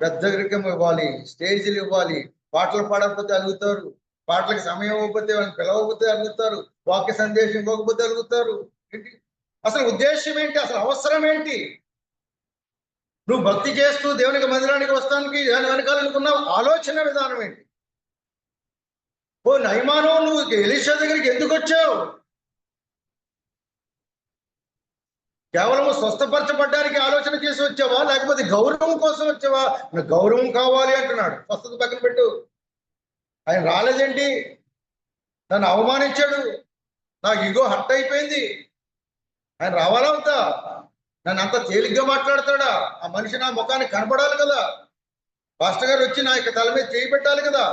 పెద్దరికం ఇవ్వాలి, స్టేజీలు ఇవ్వాలి, పాటలు పాడకపోతే అలుగుతారు, పాటలకు సమయం ఇవ్వకపోతే వాళ్ళని పిలవకపోతే అలుగుతారు, వాక్య సందేశం ఇవ్వకపోతే అలుగుతారు. ఏంటి అసలు ఉద్దేశం ఏంటి? అసలు అవసరం ఏంటి? నువ్వు భక్తి చేస్తూ దేవునికి మందిరానికి వస్తానికి దాని వెనకాలనుకున్న ఆలోచన విధానం ఏంటి? ఓ నయమాను, నువ్వు ఎలీషా దగ్గరికి ఎందుకు వచ్చావు? కేవలం స్వస్థపరచబడ్డానికి ఆలోచన చేసి వచ్చావా, లేకపోతే గౌరవం కోసం వచ్చావా? నాకు గౌరవం కావాలి అంటున్నాడు. స్వస్థత పక్కన పెట్టు. ఆయన రాలేదేంటి? నన్ను అవమానించాడు, నాకు ఇగో హర్ట్ అయిపోయింది. ఆయన రావాలా అవుతా? నన్ను అంత తేలిగ్గా మాట్లాడతాడా? ఆ మనిషి నా ముఖానికి కనపడాలి కదా. పాస్టర్ గారు వచ్చి నా యొక్క తల మీద చేయి పెట్టాలి కదా.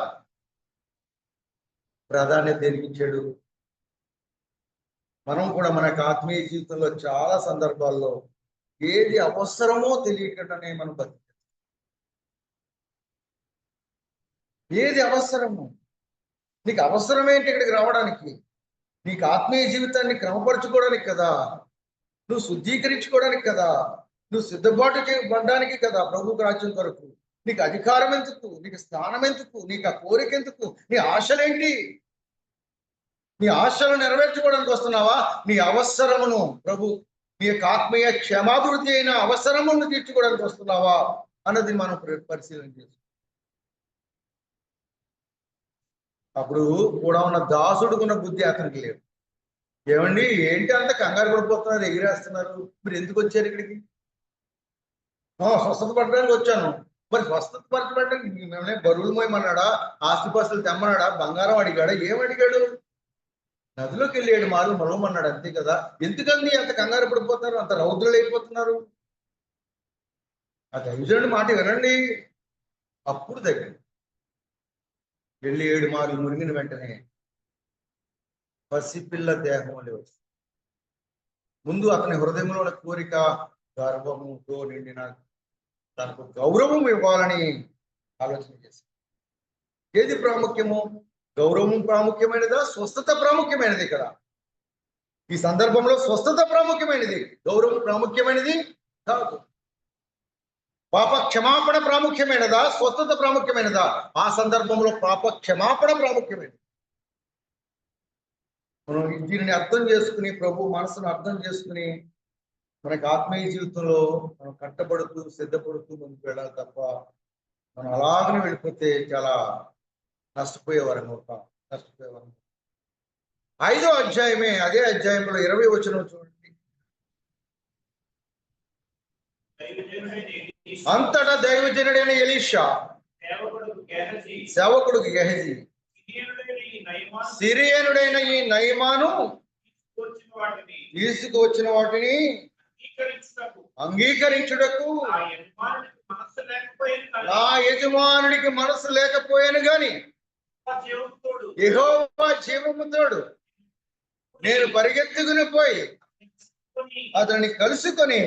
ప్రాధాన్యత దేనికిచ్చాడు? మనం కూడా మన ఆత్మీయ జీవితంలో చాలా సందర్భాల్లో ఏది అవసరమో తెలియకుండానే మనం బతికాం. ఏది అవసరము? నీకు అవసరం ఏంటి ఇక్కడికి రావడానికి? నీకు ఆత్మీయ జీవితాన్ని క్రమపరచుకోవడానికి కదా, నువ్వు శుద్ధీకరించుకోవడానికి కదా, నువ్వు సిద్ధపాటు చేయబడడానికి కదా ప్రభువు రాజ్యం కొరకు. నీకు అధికారం ఎందుకు? నీకు స్థానం ఎందుకు? నీకు ఆ కోరిక ఎందుకు? నీ ఆశలేంటి? నీ ఆశలు నెరవేర్చుకోవడానికి వస్తున్నావా? నీ అవసరమును ప్రభు, నీ యొక్క ఆత్మీయ క్షమాభివృద్ధి అయిన అవసరమును తీర్చుకోవడానికి వస్తున్నావా అన్నది మనం పరిశీలన చేస్తాం. అప్పుడు కూడా ఉన్న దాసుడుకున్న బుద్ధి అతనికి లేదు. ఏమండి, ఏంటి అంత కంగారు పడిపోతున్నారు, ఎగిరేస్తున్నారు, మీరు ఎందుకు వచ్చారు ఇక్కడికి? స్వస్థత పడడానికి వచ్చాను. మరి స్వస్థత పరచబడడానికి మిమ్మల్ని బరువులు మోయమన్నాడా, ఆస్తిపాస్తులు తెమ్మన్నాడా, బంగారం అడిగాడా, ఏమడిగాడు? నదిలోకి వెళ్ళి 7 మార్లు మొలవమన్నాడు, అంతే కదా. ఎందుకండి అంత కంగారు పడిపోతున్నారు, అంత రౌద్రులు అయిపోతున్నారు? ఆ దైవజనుడి మాట వినండి. అప్పుడు దగ్గర వెళ్ళి 7 మార్లు మునిగిన వెంటనే పసిపిల్ల దేహం వల్ల వస్తుంది. ముందు అతని హృదయంలో కోరిక గర్వముతో నిండిన తనకు గౌరవం ఇవ్వాలని ఆలోచన చేశారు. ఏది ప్రాముఖ్యము? గౌరవం ప్రాముఖ్యమైనదా, స్వస్థత ప్రాముఖ్యమైనది? ఇక్కడ ఈ సందర్భంలో స్వస్థత ప్రాముఖ్యమైనది, గౌరవం ప్రాముఖ్యమైనది కాదు. పాప క్షమాపణ ప్రాముఖ్యమైనదా, స్వస్థత ప్రాముఖ్యమైనదా? ఆ సందర్భంలో పాప క్షమాపణ ప్రాముఖ్యమైనది. మనం దీనిని అర్థం చేసుకుని, ప్రభు మనసును అర్థం చేసుకుని మనకి ఆత్మీయ జీవితంలో మనం కట్టబడుతూ సిద్ధపడుతూ ముందుకు వెళ్ళాలి తప్ప మనం అలాగనే వెళ్ళిపోతే చాలా నష్టపోయేవారం అవుతాం. 5వ అధ్యాయమే, అదే అధ్యాయంలో 20వ వచనం చూడండి. అంతటా దైవజనుడైన ఎలీషా సేవకుడు గెహజీ సిరియనుడైన ఈ నయమాను తీసుకువచ్చిన వాటిని అంగీకరించుటకు నా యజమానుడికి మనసు లేకపోయాను గాని యెహోవా జీవముతోడు నేను పరిగెత్తుకుని పోయి అతన్ని కలుసుకొని.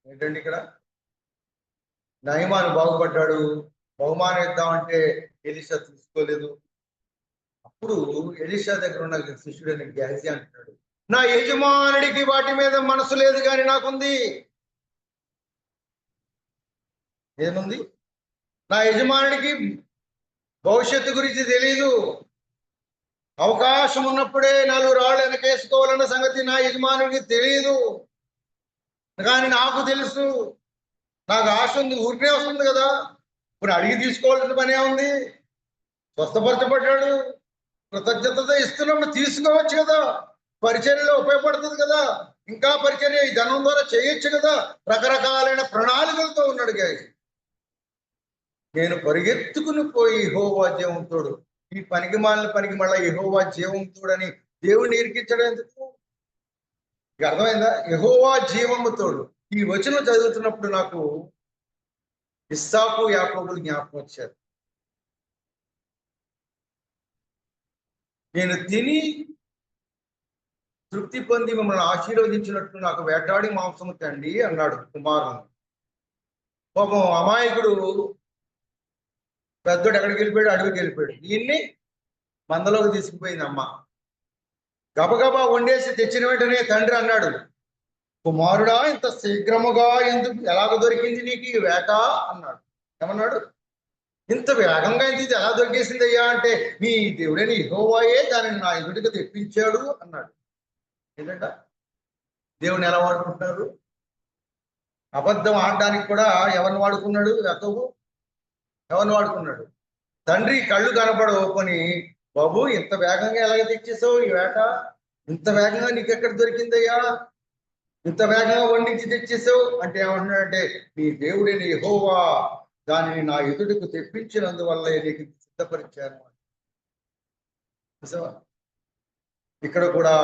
ఏంటండి ఇక్కడ? నయమాను బాగుపడ్డాడు, బహుమానం ఇద్దామంటే ఎలీషా తీసుకోలేదు. అప్పుడు ఎలీషా దగ్గర ఉన్న శిష్యుడైన గెహజీ అంటున్నాడు, నా యజమానుడికి వాటి మీద మనసు లేదు కానీ నాకుంది. ఏముంది? నా యజమానుడికి భవిష్యత్తు గురించి తెలియదు. అవకాశం ఉన్నప్పుడే 4 రాళ్ళు వెనకేసుకోవాలన్న సంగతి నా యజమానుడికి తెలియదు, కానీ నాకు తెలుసు. నాకు ఆశ ఉంది, ఊరికే వస్తుంది కదా. ఇప్పుడు అడిగి తీసుకోవాల్సిన పనే ఉంది. స్వస్థపరచబడ్డాడు, కృతజ్ఞతతో ఇస్తున్నప్పుడు తీసుకోవచ్చు కదా. పరిచర్యలో ఉపయోగపడుతుంది కదా, ఇంకా పరిచర్య ఈ ధనం ద్వారా చేయొచ్చు కదా. రకరకాలైన ప్రణాళికలతో ఉన్నాడు గేహజీ. నేను పరిగెత్తుకుని పోయి యెహోవా జీవంతోడు, ఈ పనికి మళ్ళా యెహోవా జీవంతోడని దేవుడిని ఇరికించడం ఎందుకు? ఇక అర్థమైందా? యెహోవా జీవముతోడు. ఈ వచనం చదువుతున్నప్పుడు నాకు ఇస్సాకు యాకోబులు జ్ఞాపకం వచ్చారు. నేను తిని తృప్తి పొంది మిమ్మల్ని ఆశీర్వదించినట్టు నాకు వేటాడి మాంసము తండి అన్నాడు కుమారుడు. పాపం అమాయకుడు పెద్దోడు ఎక్కడికి వెళ్ళిపోయాడు? అడవికి వెళ్ళిపోయాడు. దీన్ని మందలోకి తీసుకుపోయింది అమ్మ. గబగబా వండేసి తెచ్చిన వెంటనే తండ్రి అన్నాడు, కుమారుడా, ఇంత శీఘ్రముగా ఎందుకు, ఎలాగ దొరికింది నీకు ఈ వేట అన్నాడు. ఏమన్నాడు? ఇంత వేగంగా ఇది ఎలా దొరికేసిందయ్యా అంటే, నీ దేవుడైన యెహోవాయే దానిని నా ఎదుటికి తెప్పించాడు అన్నాడు. ఏంటంట? దేవుని ఎలా వాడుకుంటున్నారు? అబద్ధం ఆడడానికి కూడా ఎవరిని వాడుకున్నాడు యాకోబు? ఎవరిని వాడుకున్నాడు? తండ్రి కళ్ళు కనపడవు కొని, బాబు ఇంత వేగంగా ఎలాగ తెచ్చేసావు ఈ వేట? ఇంత వేగంగా నీకు ఎక్కడ దొరికిందయ్యా? ఇంత వేగంగా వండించి తెచ్చేసావు అంటే ఏమంటున్నాడంటే, నీ దేవుడైన యెహోవా దానిని నా ఎదుటికి తెప్పించినందువల్ల నీకు సిద్ధపరిచాను. ఇక్కడ కూడా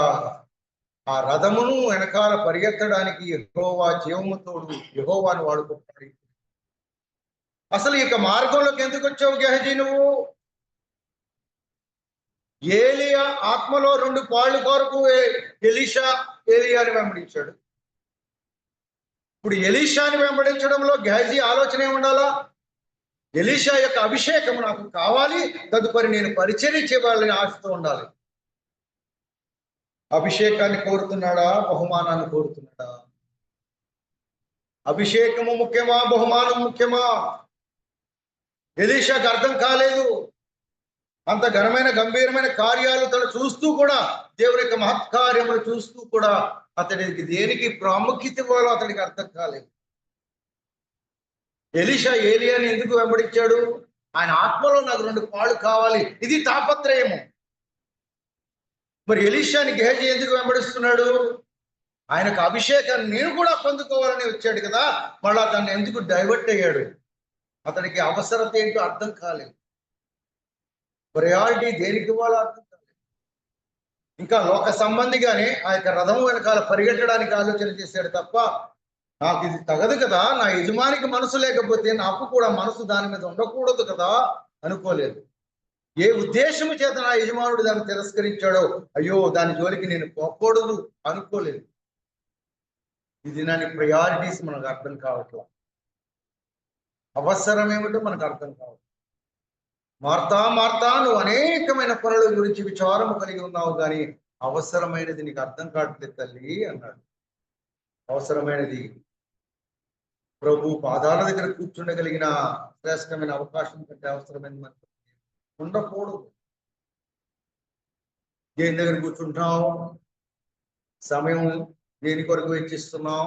ఆ రథమును వెనకాల పరిగెత్తడానికి యెహోవా జీవముతోడు, యెహోవాను వాడుకుంటాడు. అసలు ఇక మార్గంలోకి ఎందుకు వచ్చావు గెహజీ నువ్వు? ఏలియా ఆత్మలో 2 పాళ్ళు కొరకు ఎలీషా ఏలియాని వెంబడించాడు. ఇప్పుడు ఎలీషాని వెంబడించడంలో గెహజీ ఆలోచన ఏముండాలా? ఎలీషా యొక్క అభిషేకం నాకు కావాలి, తదుపరి నేను పరిచర్య చేయాలని ఆశతో ఉండాలి. అభిషేకాన్ని కోరుతున్నాడా? బహుమానాన్ని కోరుతున్నాడా? అభిషేకము ముఖ్యమా? బహుమానం ముఖ్యమా? ఎలీషాకు అర్థం కాలేదు. అంత ఘనమైన గంభీరమైన కార్యాలు తను చూస్తూ కూడా, దేవుని యొక్క మహత్కార్యములు చూస్తూ కూడా అతడికి దేనికి ప్రాముఖ్యత ఇవ్వాలో అతడికి అర్థం కాలేదు. ఎలీషా ఏలియాని ఎందుకు వెంబడించాడు? ఆయన ఆత్మలో నాకు 2 పాళ్ళు కావాలి, ఇది తాపత్రయము. మరి ఎలీషాని గెహజీ ఎందుకు వెంబడిస్తున్నాడు? ఆయనకు అభిషేకాన్ని నేను కూడా పొందుకోవాలని వచ్చాడు కదా, మళ్ళా దాన్ని ఎందుకు డైవర్ట్ అయ్యాడు? అతనికి అవసరత ఏంటో అర్థం కాలేదు. ప్రయారిటీ దేనికి ఇవ్వాలో అర్థం కాలేదు. ఇంకా లోక సంబంధిగానే ఆ యొక్క రథం వెనకాల పరిగెట్టడానికి ఆలోచన చేశాడు తప్ప, నాకు ఇది తగదు కదా, నా యజమానికి మనసు లేకపోతే నాకు కూడా మనసు దాని మీద ఉండకూడదు కదా అనుకోలేదు. ఏ ఉద్దేశము చేత నా యజమానుడు దాన్ని తిరస్కరించాడో, అయ్యో దాని జోలికి నేను పోకూడదు అనుకోలేదు. ఇది నాని ప్రయారిటీస్ మనకు అర్థం కావట్లేదు. అవసరం ఏమిటో మనకు అర్థం కావట్లేదు. మార్తా నువ్వు అనేకమైన పనుల గురించి విచారము కలిగి ఉన్నావు, కానీ అవసరమైనది నీకు అర్థం కావట్లేదు తల్లి అన్నాడు. అవసరమైనది ప్రభు పాదాల దగ్గర కూర్చుండగలిగిన శ్రేష్టమైన అవకాశం కంటే అవసరమైనది మనకు ఉండకూడదు. దేని దగ్గర కూర్చుంటున్నాం? సమయం దేని కొరకు వెచ్చిస్తున్నాం?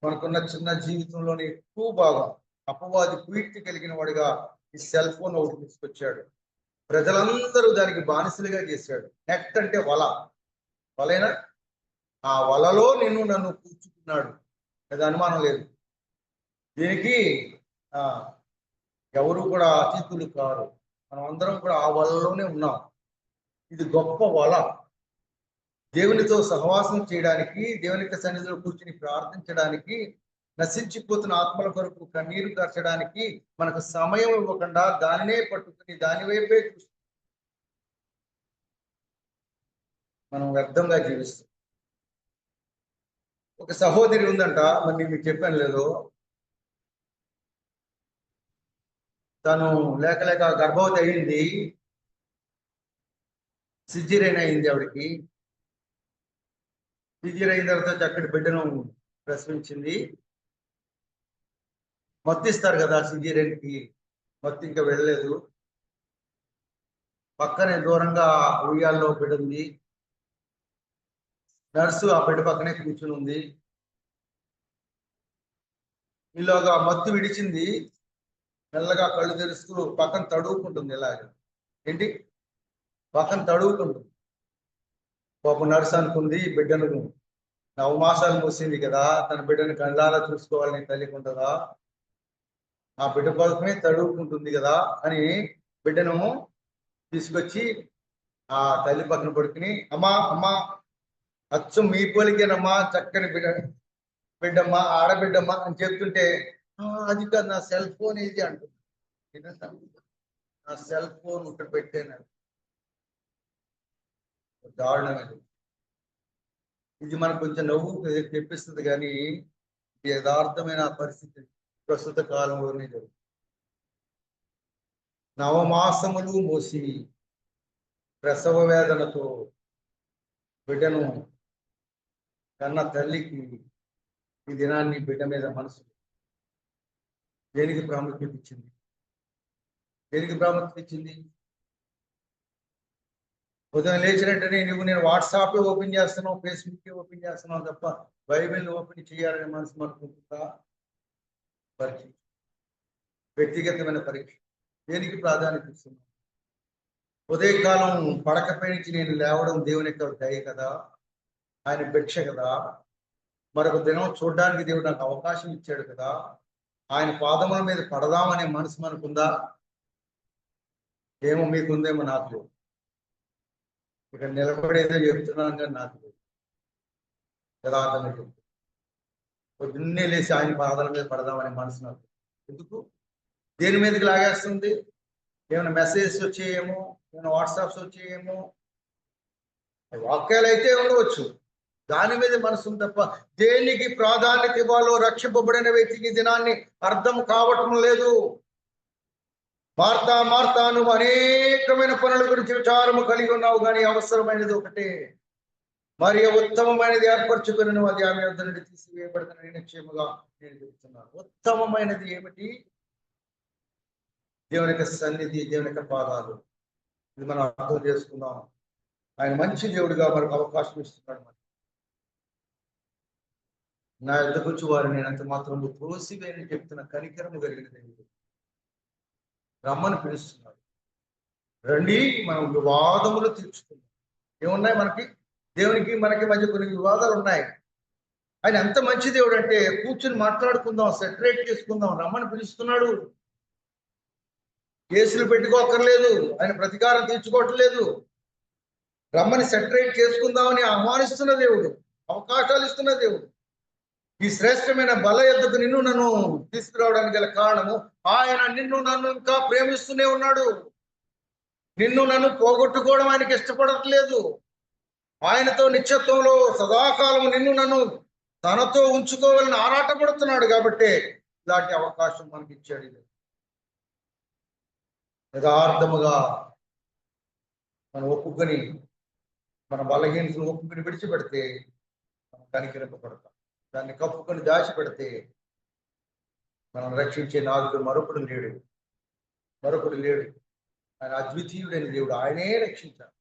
మనకున్న చిన్న జీవితంలోని ఎక్కువ భాగం అపవాది కుయుక్తి కలిగిన వాడిగా ఈ సెల్ ఫోన్ ఒకటి తీసుకొచ్చాడు. ప్రజలందరూ దానికి బానిసలుగా చేశాడు. నెట్ అంటే వల, వలైనా ఆ వలలో నన్ను కూర్చుకున్నాడు, అది అనుమానం లేదు. దీనికి ఎవరు కూడా అతిథులు కారు. మనం అందరం కూడా ఆ వలలోనే ఉన్నాం. ఇది గొప్ప వల. దేవునితో సహవాసం చేయడానికి, దేవుని యొక్క సన్నిధిలో కూర్చుని ప్రార్థించడానికి, నశించిపోతున్న ఆత్మల కొరకు కన్నీరు కార్చడానికి మనకు సమయం ఇవ్వకుండా దానినే పట్టుకుని దాని వైపే చూస్తూ మనం వ్యర్థంగా జీవిస్తాం. ఒక సహోదరి ఉందంట, మరి మీకు చెప్పాను లేదు, తను లేక లేక గర్భవతి అయింది. సిజేరియన్ అయింది ఆవిడకి. సిజేరియన్ అయిన తర్వాత చక్కటి బిడ్డను ప్రసవించింది. మత్తిస్తారు కదా సిజేరియన్కి, మత్తు ఇంకా వెళ్ళలేదు. పక్కనే దూరంగా ఉయ్యాల్లో బిడ్డ ఉంది. నర్సు ఆ బిడ్డ పక్కనే కూర్చుని ఉంది. ఈలోగా మత్తు విడిచింది. మెల్లగా కళ్ళు తెరుస్తూ పక్కన తడువుకుంటుంది. ఇలాగ ఏంటి? పక్కన తడువుకుంటుంది. పాపం నర్సు అనుకుంది బిడ్డను నవమాసాలు మోసింది కదా, తన బిడ్డను కళ్ళారా చూసుకోవాలని తల్లికి ఉంటుందా, ఆ బిడ్డ కోసమే తడువుకుంటుంది కదా అని బిడ్డను తీసుకొచ్చి ఆ తల్లి పక్కన పడుకుని, అమ్మా అమ్మా అచ్చం మీ పోలికేనమ్మా, చక్కని బిడ్డమ్మా ఆడబిడ్డమ్మా అని చెప్తుంటే, అది కాదు నా సెల్ ఫోన్ ఇది అంటుంది. నా సెల్ ఫోన్ ఇక్కడ పెట్టాను. దారుణమైనది. ఇది మనకు కొంచెం నవ్వు తెప్పిస్తుంది కానీ యథార్థమైన పరిస్థితి ప్రస్తుత కాలంలోనే జరుగుతుంది. నవమాసములు మోసి ప్రసవ వేదనతో బిడ్డను కన్న తల్లికి ఈ దినాన్ని బిడ్డ మీద మనసు దేనికి ప్రాముఖ్యత ఇచ్చింది? దేనికి ప్రాముఖ్యత ఇచ్చింది? ఉదయం లేచినట్టునే నేను వాట్సాప్ ఓపెన్ చేస్తున్నావు, ఫేస్బుక్ ఓపెన్ చేస్తున్నావు తప్ప బైబిల్ ఓపెన్ చేయాలనే మనసు అనుకుంటుందా? పరీక్ష, వ్యక్తిగతమైన పరీక్ష. దేనికి ప్రాధాన్యత ఇస్తున్నావు? ఉదయకాలం పడకపై నుంచి నేను లేవడం దేవుని యొక్క దయ కదా, ఆయన భిక్ష కదా. మరొక దినం చూడడానికి దేవుడు నాకు అవకాశం ఇచ్చాడు కదా, ఆయన పాదముల మీద పడదామనే మనసు మనకుందా? ఏమో మీకుందేమో, నాకు లేదు. ఇక్కడ నిలబడేదో చెప్తున్నాను కానీ నాకు లేదు. యథార్థంగా చెప్తాను. పొద్దున్నే లేచి ఆయన పాదాల మీద పడదామనే మనసు నాకు. ఎందుకు? దేని మీదకి లాగేస్తుంది? ఏమైనా మెసేజెస్ వచ్చేయేమో, ఏమైనా వాట్సాప్స్ వచ్చేయేమో, వాక్యాలు అయితే ఉండవచ్చు, దాని మీద మనసు తప్ప దేనికి ప్రాధాన్యత ఇవ్వాలో రక్షింపబడిన వ్యక్తికి దినాన్ని అర్థం కావటం లేదు. మార్తా మార్తా, నువ్వు అనేకమైన పనుల గురించి విచారము కలిగి ఉన్నావు, కానీ అవసరమైనది ఒకటే. మరి ఉత్తమమైనది ఏర్పరచుకుని నువ్వు అది ఆమె వద్ద నుండి తీసివేయబడుతున్న నిశ్చయముగా నేను చెబుతున్నాను. ఉత్తమమైనది ఏమిటి? దేవుని యొక్క సన్నిధి, దేవుని యొక్క పాదాలు. ఇది మనం అర్థం చేసుకుందాం. ఆయన మంచి దేవుడిగా మనకు అవకాశం ఇస్తున్నాడు. నా ఎద్దకొచ్చి వారు నేను అంత మాత్రం తోసివేయని చెప్తున్న కనికరము కలిగిన దేవుడు రమ్మని పిలుస్తున్నాడు. రండి, మనం వివాదములు తీర్చుకుందాం. ఏమున్నాయి మనకి? దేవునికి మనకి మధ్య కొన్ని వివాదాలు ఉన్నాయి. ఆయన ఎంత మంచి దేవుడు అంటే కూర్చుని మాట్లాడుకుందాం, సెపరేట్ చేసుకుందాం రమ్మని పిలుస్తున్నాడు. కేసులు పెట్టుకోక్కర్లేదు, ఆయన ప్రతీకారం తీర్చుకోవట్లేదు. రమ్మని సెపరేట్ చేసుకుందామని ఆహ్వానిస్తున్న దేవుడు, అవకాశాలు ఇస్తున్న దేవుడు. ఈ శ్రేష్టమైన బల యొద్దకు నిన్ను నన్ను తీసుకురావడానికి గల కారణము, ఆయన నిన్ను నన్ను ఇంకా ప్రేమిస్తూనే ఉన్నాడు. నిన్ను నన్ను పోగొట్టుకోవడం ఆయనకి ఇష్టపడట్లేదు. ఆయనతో నిత్యత్వంలో సదాకాలం నిన్ను నన్ను తనతో ఉంచుకోవాలని ఆరాటపడుతున్నాడు. కాబట్టి ఇలాంటి అవకాశం మనకి ఇచ్చాడు. యథార్థముగా మనం ఒప్పుకొని, మన బలహీనతను ఒప్పుకొని విడిచిపెడితే మనం కనికరింపబడతాం. దాన్ని కప్పుకొని దాచిపెడితే మనం రక్షించే నాదుడు మరొకడు లేడు. ఆయన అద్వితీయుడైన దేవుడు. ఆయనే రక్షించాలి,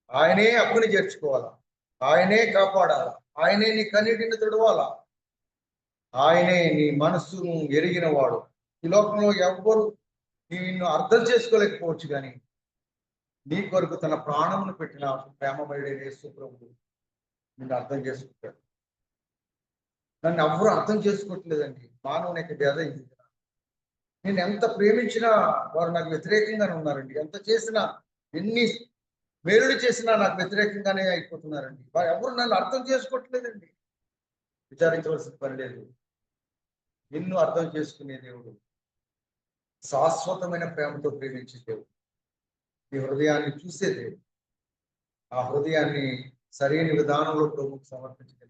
ఆయనే అప్పుని చేర్చుకోవాలా, ఆయనే కాపాడాలా, ఆయనే నీ కన్నీటిని తుడవాలా, ఆయనే నీ మనస్సును ఎరిగిన వాడు. ఈ లోకంలో ఎవ్వరు నిన్ను అర్థం చేసుకోలేకపోవచ్చు, కానీ నీ కొరకు తన ప్రాణమును పెట్టిన ప్రేమమయుడైన యేసు ప్రభువు నిన్ను అర్థం చేసుకుంటాడు. నన్ను ఎవ్వరూ అర్థం చేసుకోవట్లేదండి. మానవుని యొక్క భేద ఇది. నేను ఎంత ప్రేమించినా వారు నాకు వ్యతిరేకంగానే ఉన్నారండి. ఎంత చేసినా, ఎన్ని మేలుడు చేసినా నాకు వ్యతిరేకంగానే అయిపోతున్నారండి. వారు ఎవరు నన్ను అర్థం చేసుకోవట్లేదండి. విచారించవలసిన పని లేదు. నిన్ను అర్థం చేసుకునే దేవుడు, శాశ్వతమైన ప్రేమతో ప్రేమించే దేవుడు, ఈ హృదయాన్ని చూసే దేవుడు, ఆ హృదయాన్ని సరైన విధానంలో ప్రభువుకు సమర్పించగలిగి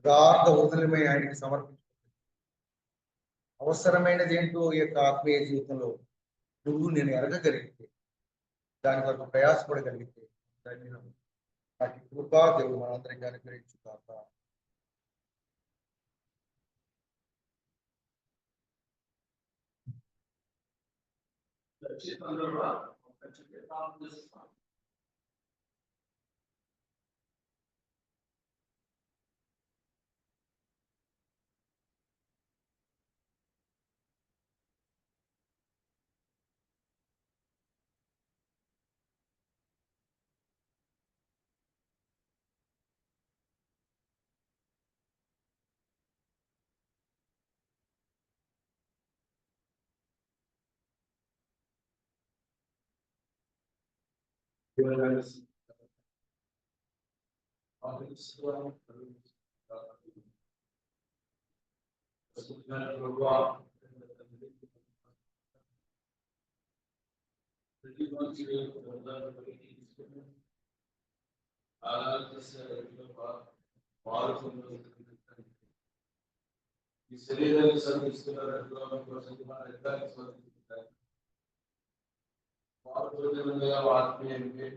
యథార్థ హృదయమై ఆయనకి సమర్పించగలిగి అవసరమైనది ఏంటో ఈ యొక్క ఆత్మీయ జీవితంలో నువ్వు నేను ఎరగగలిగితే, దాని కొరకు ప్రయాసపడగలిగితే ధన్యులం. నాకు కృపా దేవుడు మనందరికీ అనుగ్రహించుగాక. ఈ శరీరాన్ని సంధిస్తున్నారు ఆత్మీయంగా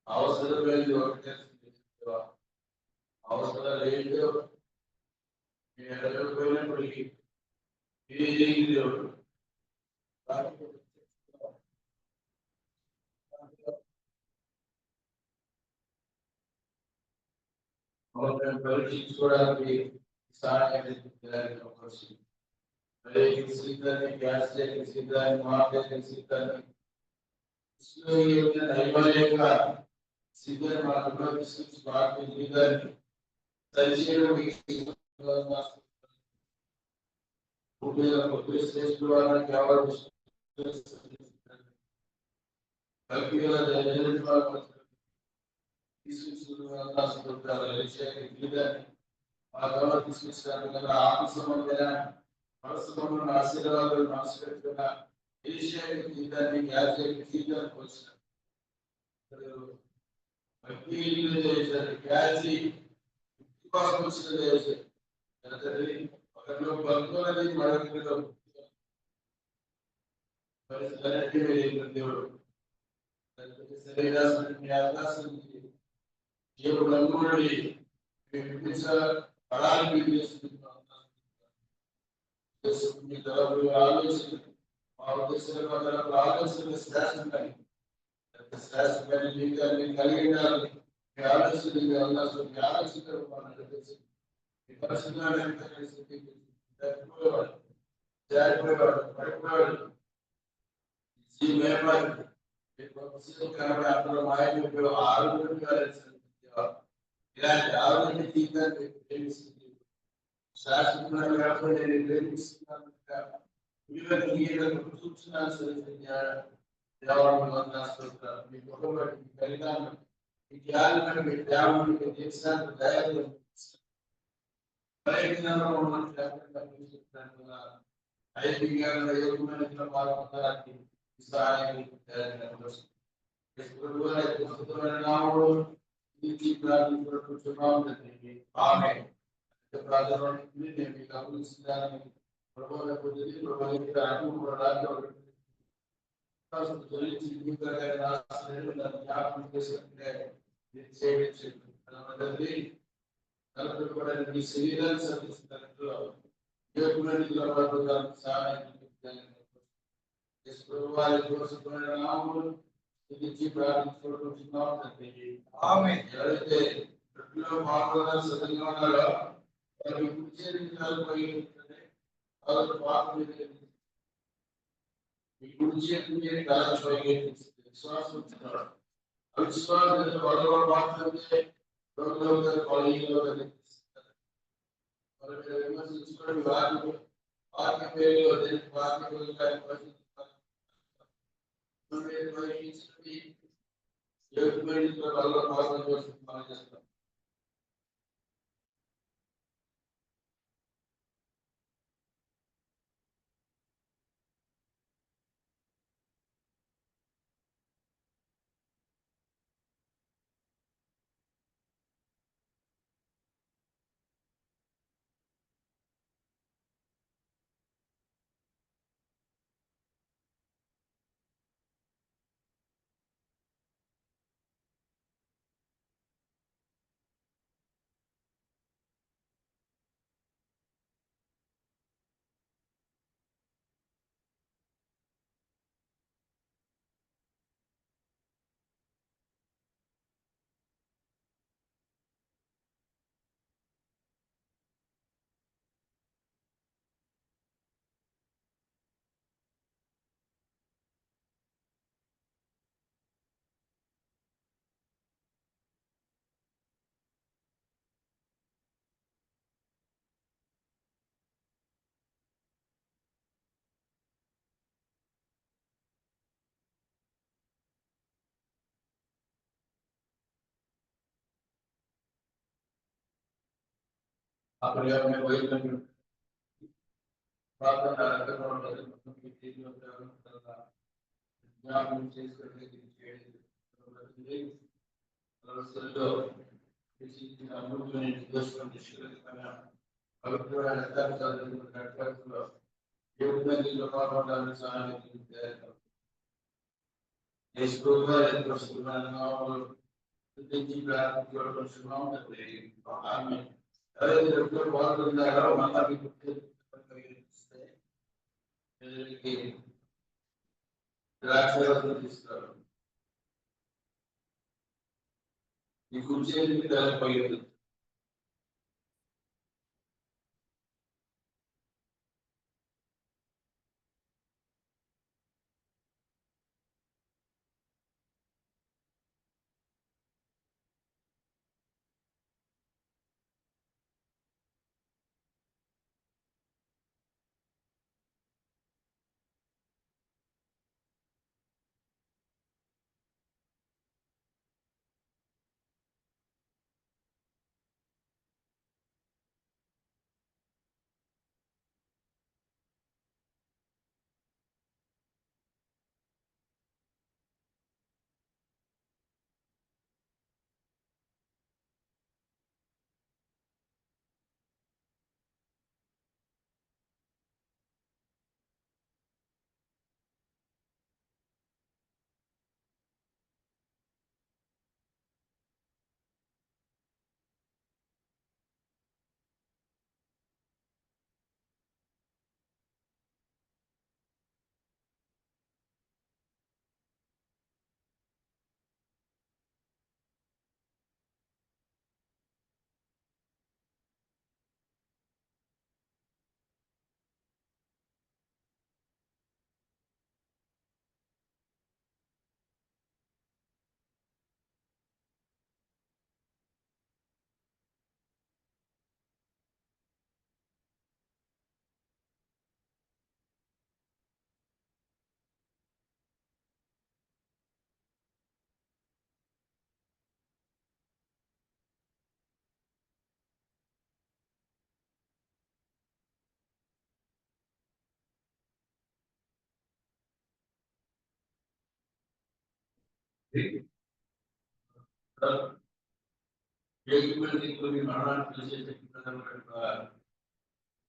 అవసరమైన అవసరాలు ఏంటో పోయినప్పటికీ పరీక్షించుకోవడానికి సహాయం సిద్ధాన్ని గ్యాస్ సిద్ధాన్ని మార్కెట్ సిద్ధాన్ని నైర్మల్యంగా సిద్ధాన్ని మా తీసుకొచ్చి మార్కెట్ సిద్ధాన్ని సరిచేయడం ఆశీర్వాదాలు మనసుపెట్టుకున్న దేవుడు ఆలోచన మా ఉద్దేశాల ఆలోచన శాసనాన్ని శాసనాన్ని జీవితాన్ని కలిగి ఉండాలి ఇలాంటి ఆరోగ్య జీవితాన్ని ప్రేమిస్తుంది శాశ్వతంగా ప్రేమిస్తున్నాను చూస్తున్నాను మీ కుటుంబం మీ పరిణామం మీ జ్ఞానం మీ ధ్యానం మీ దేశాన్ని దయాలు ఈ శరీరాన్ని సంధిస్తున్నట్లు ఎవరైతే పాల్గొనాలి సరిగా ఉన్నారో విశ్వాసం అప్పుడు ఎవరిని వైద్యులు ప్రార్థన జ్ఞాపకం చేసుకుని పవిత్రమైన దేవుడిలో పాల్గొనడానికి సహాయం పాల్గొన్నారో మనకి ద్రాక్షరసం తీస్తారు ఈ కుర్చీ పోయింది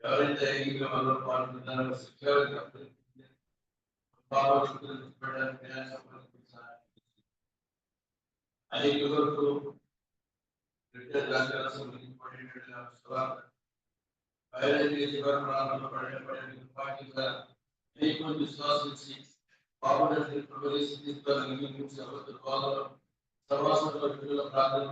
ఎవరైతే పాల్గొన్నారో అనేకులకు విశ్వాసించి సమాజంలో ప్రార్థన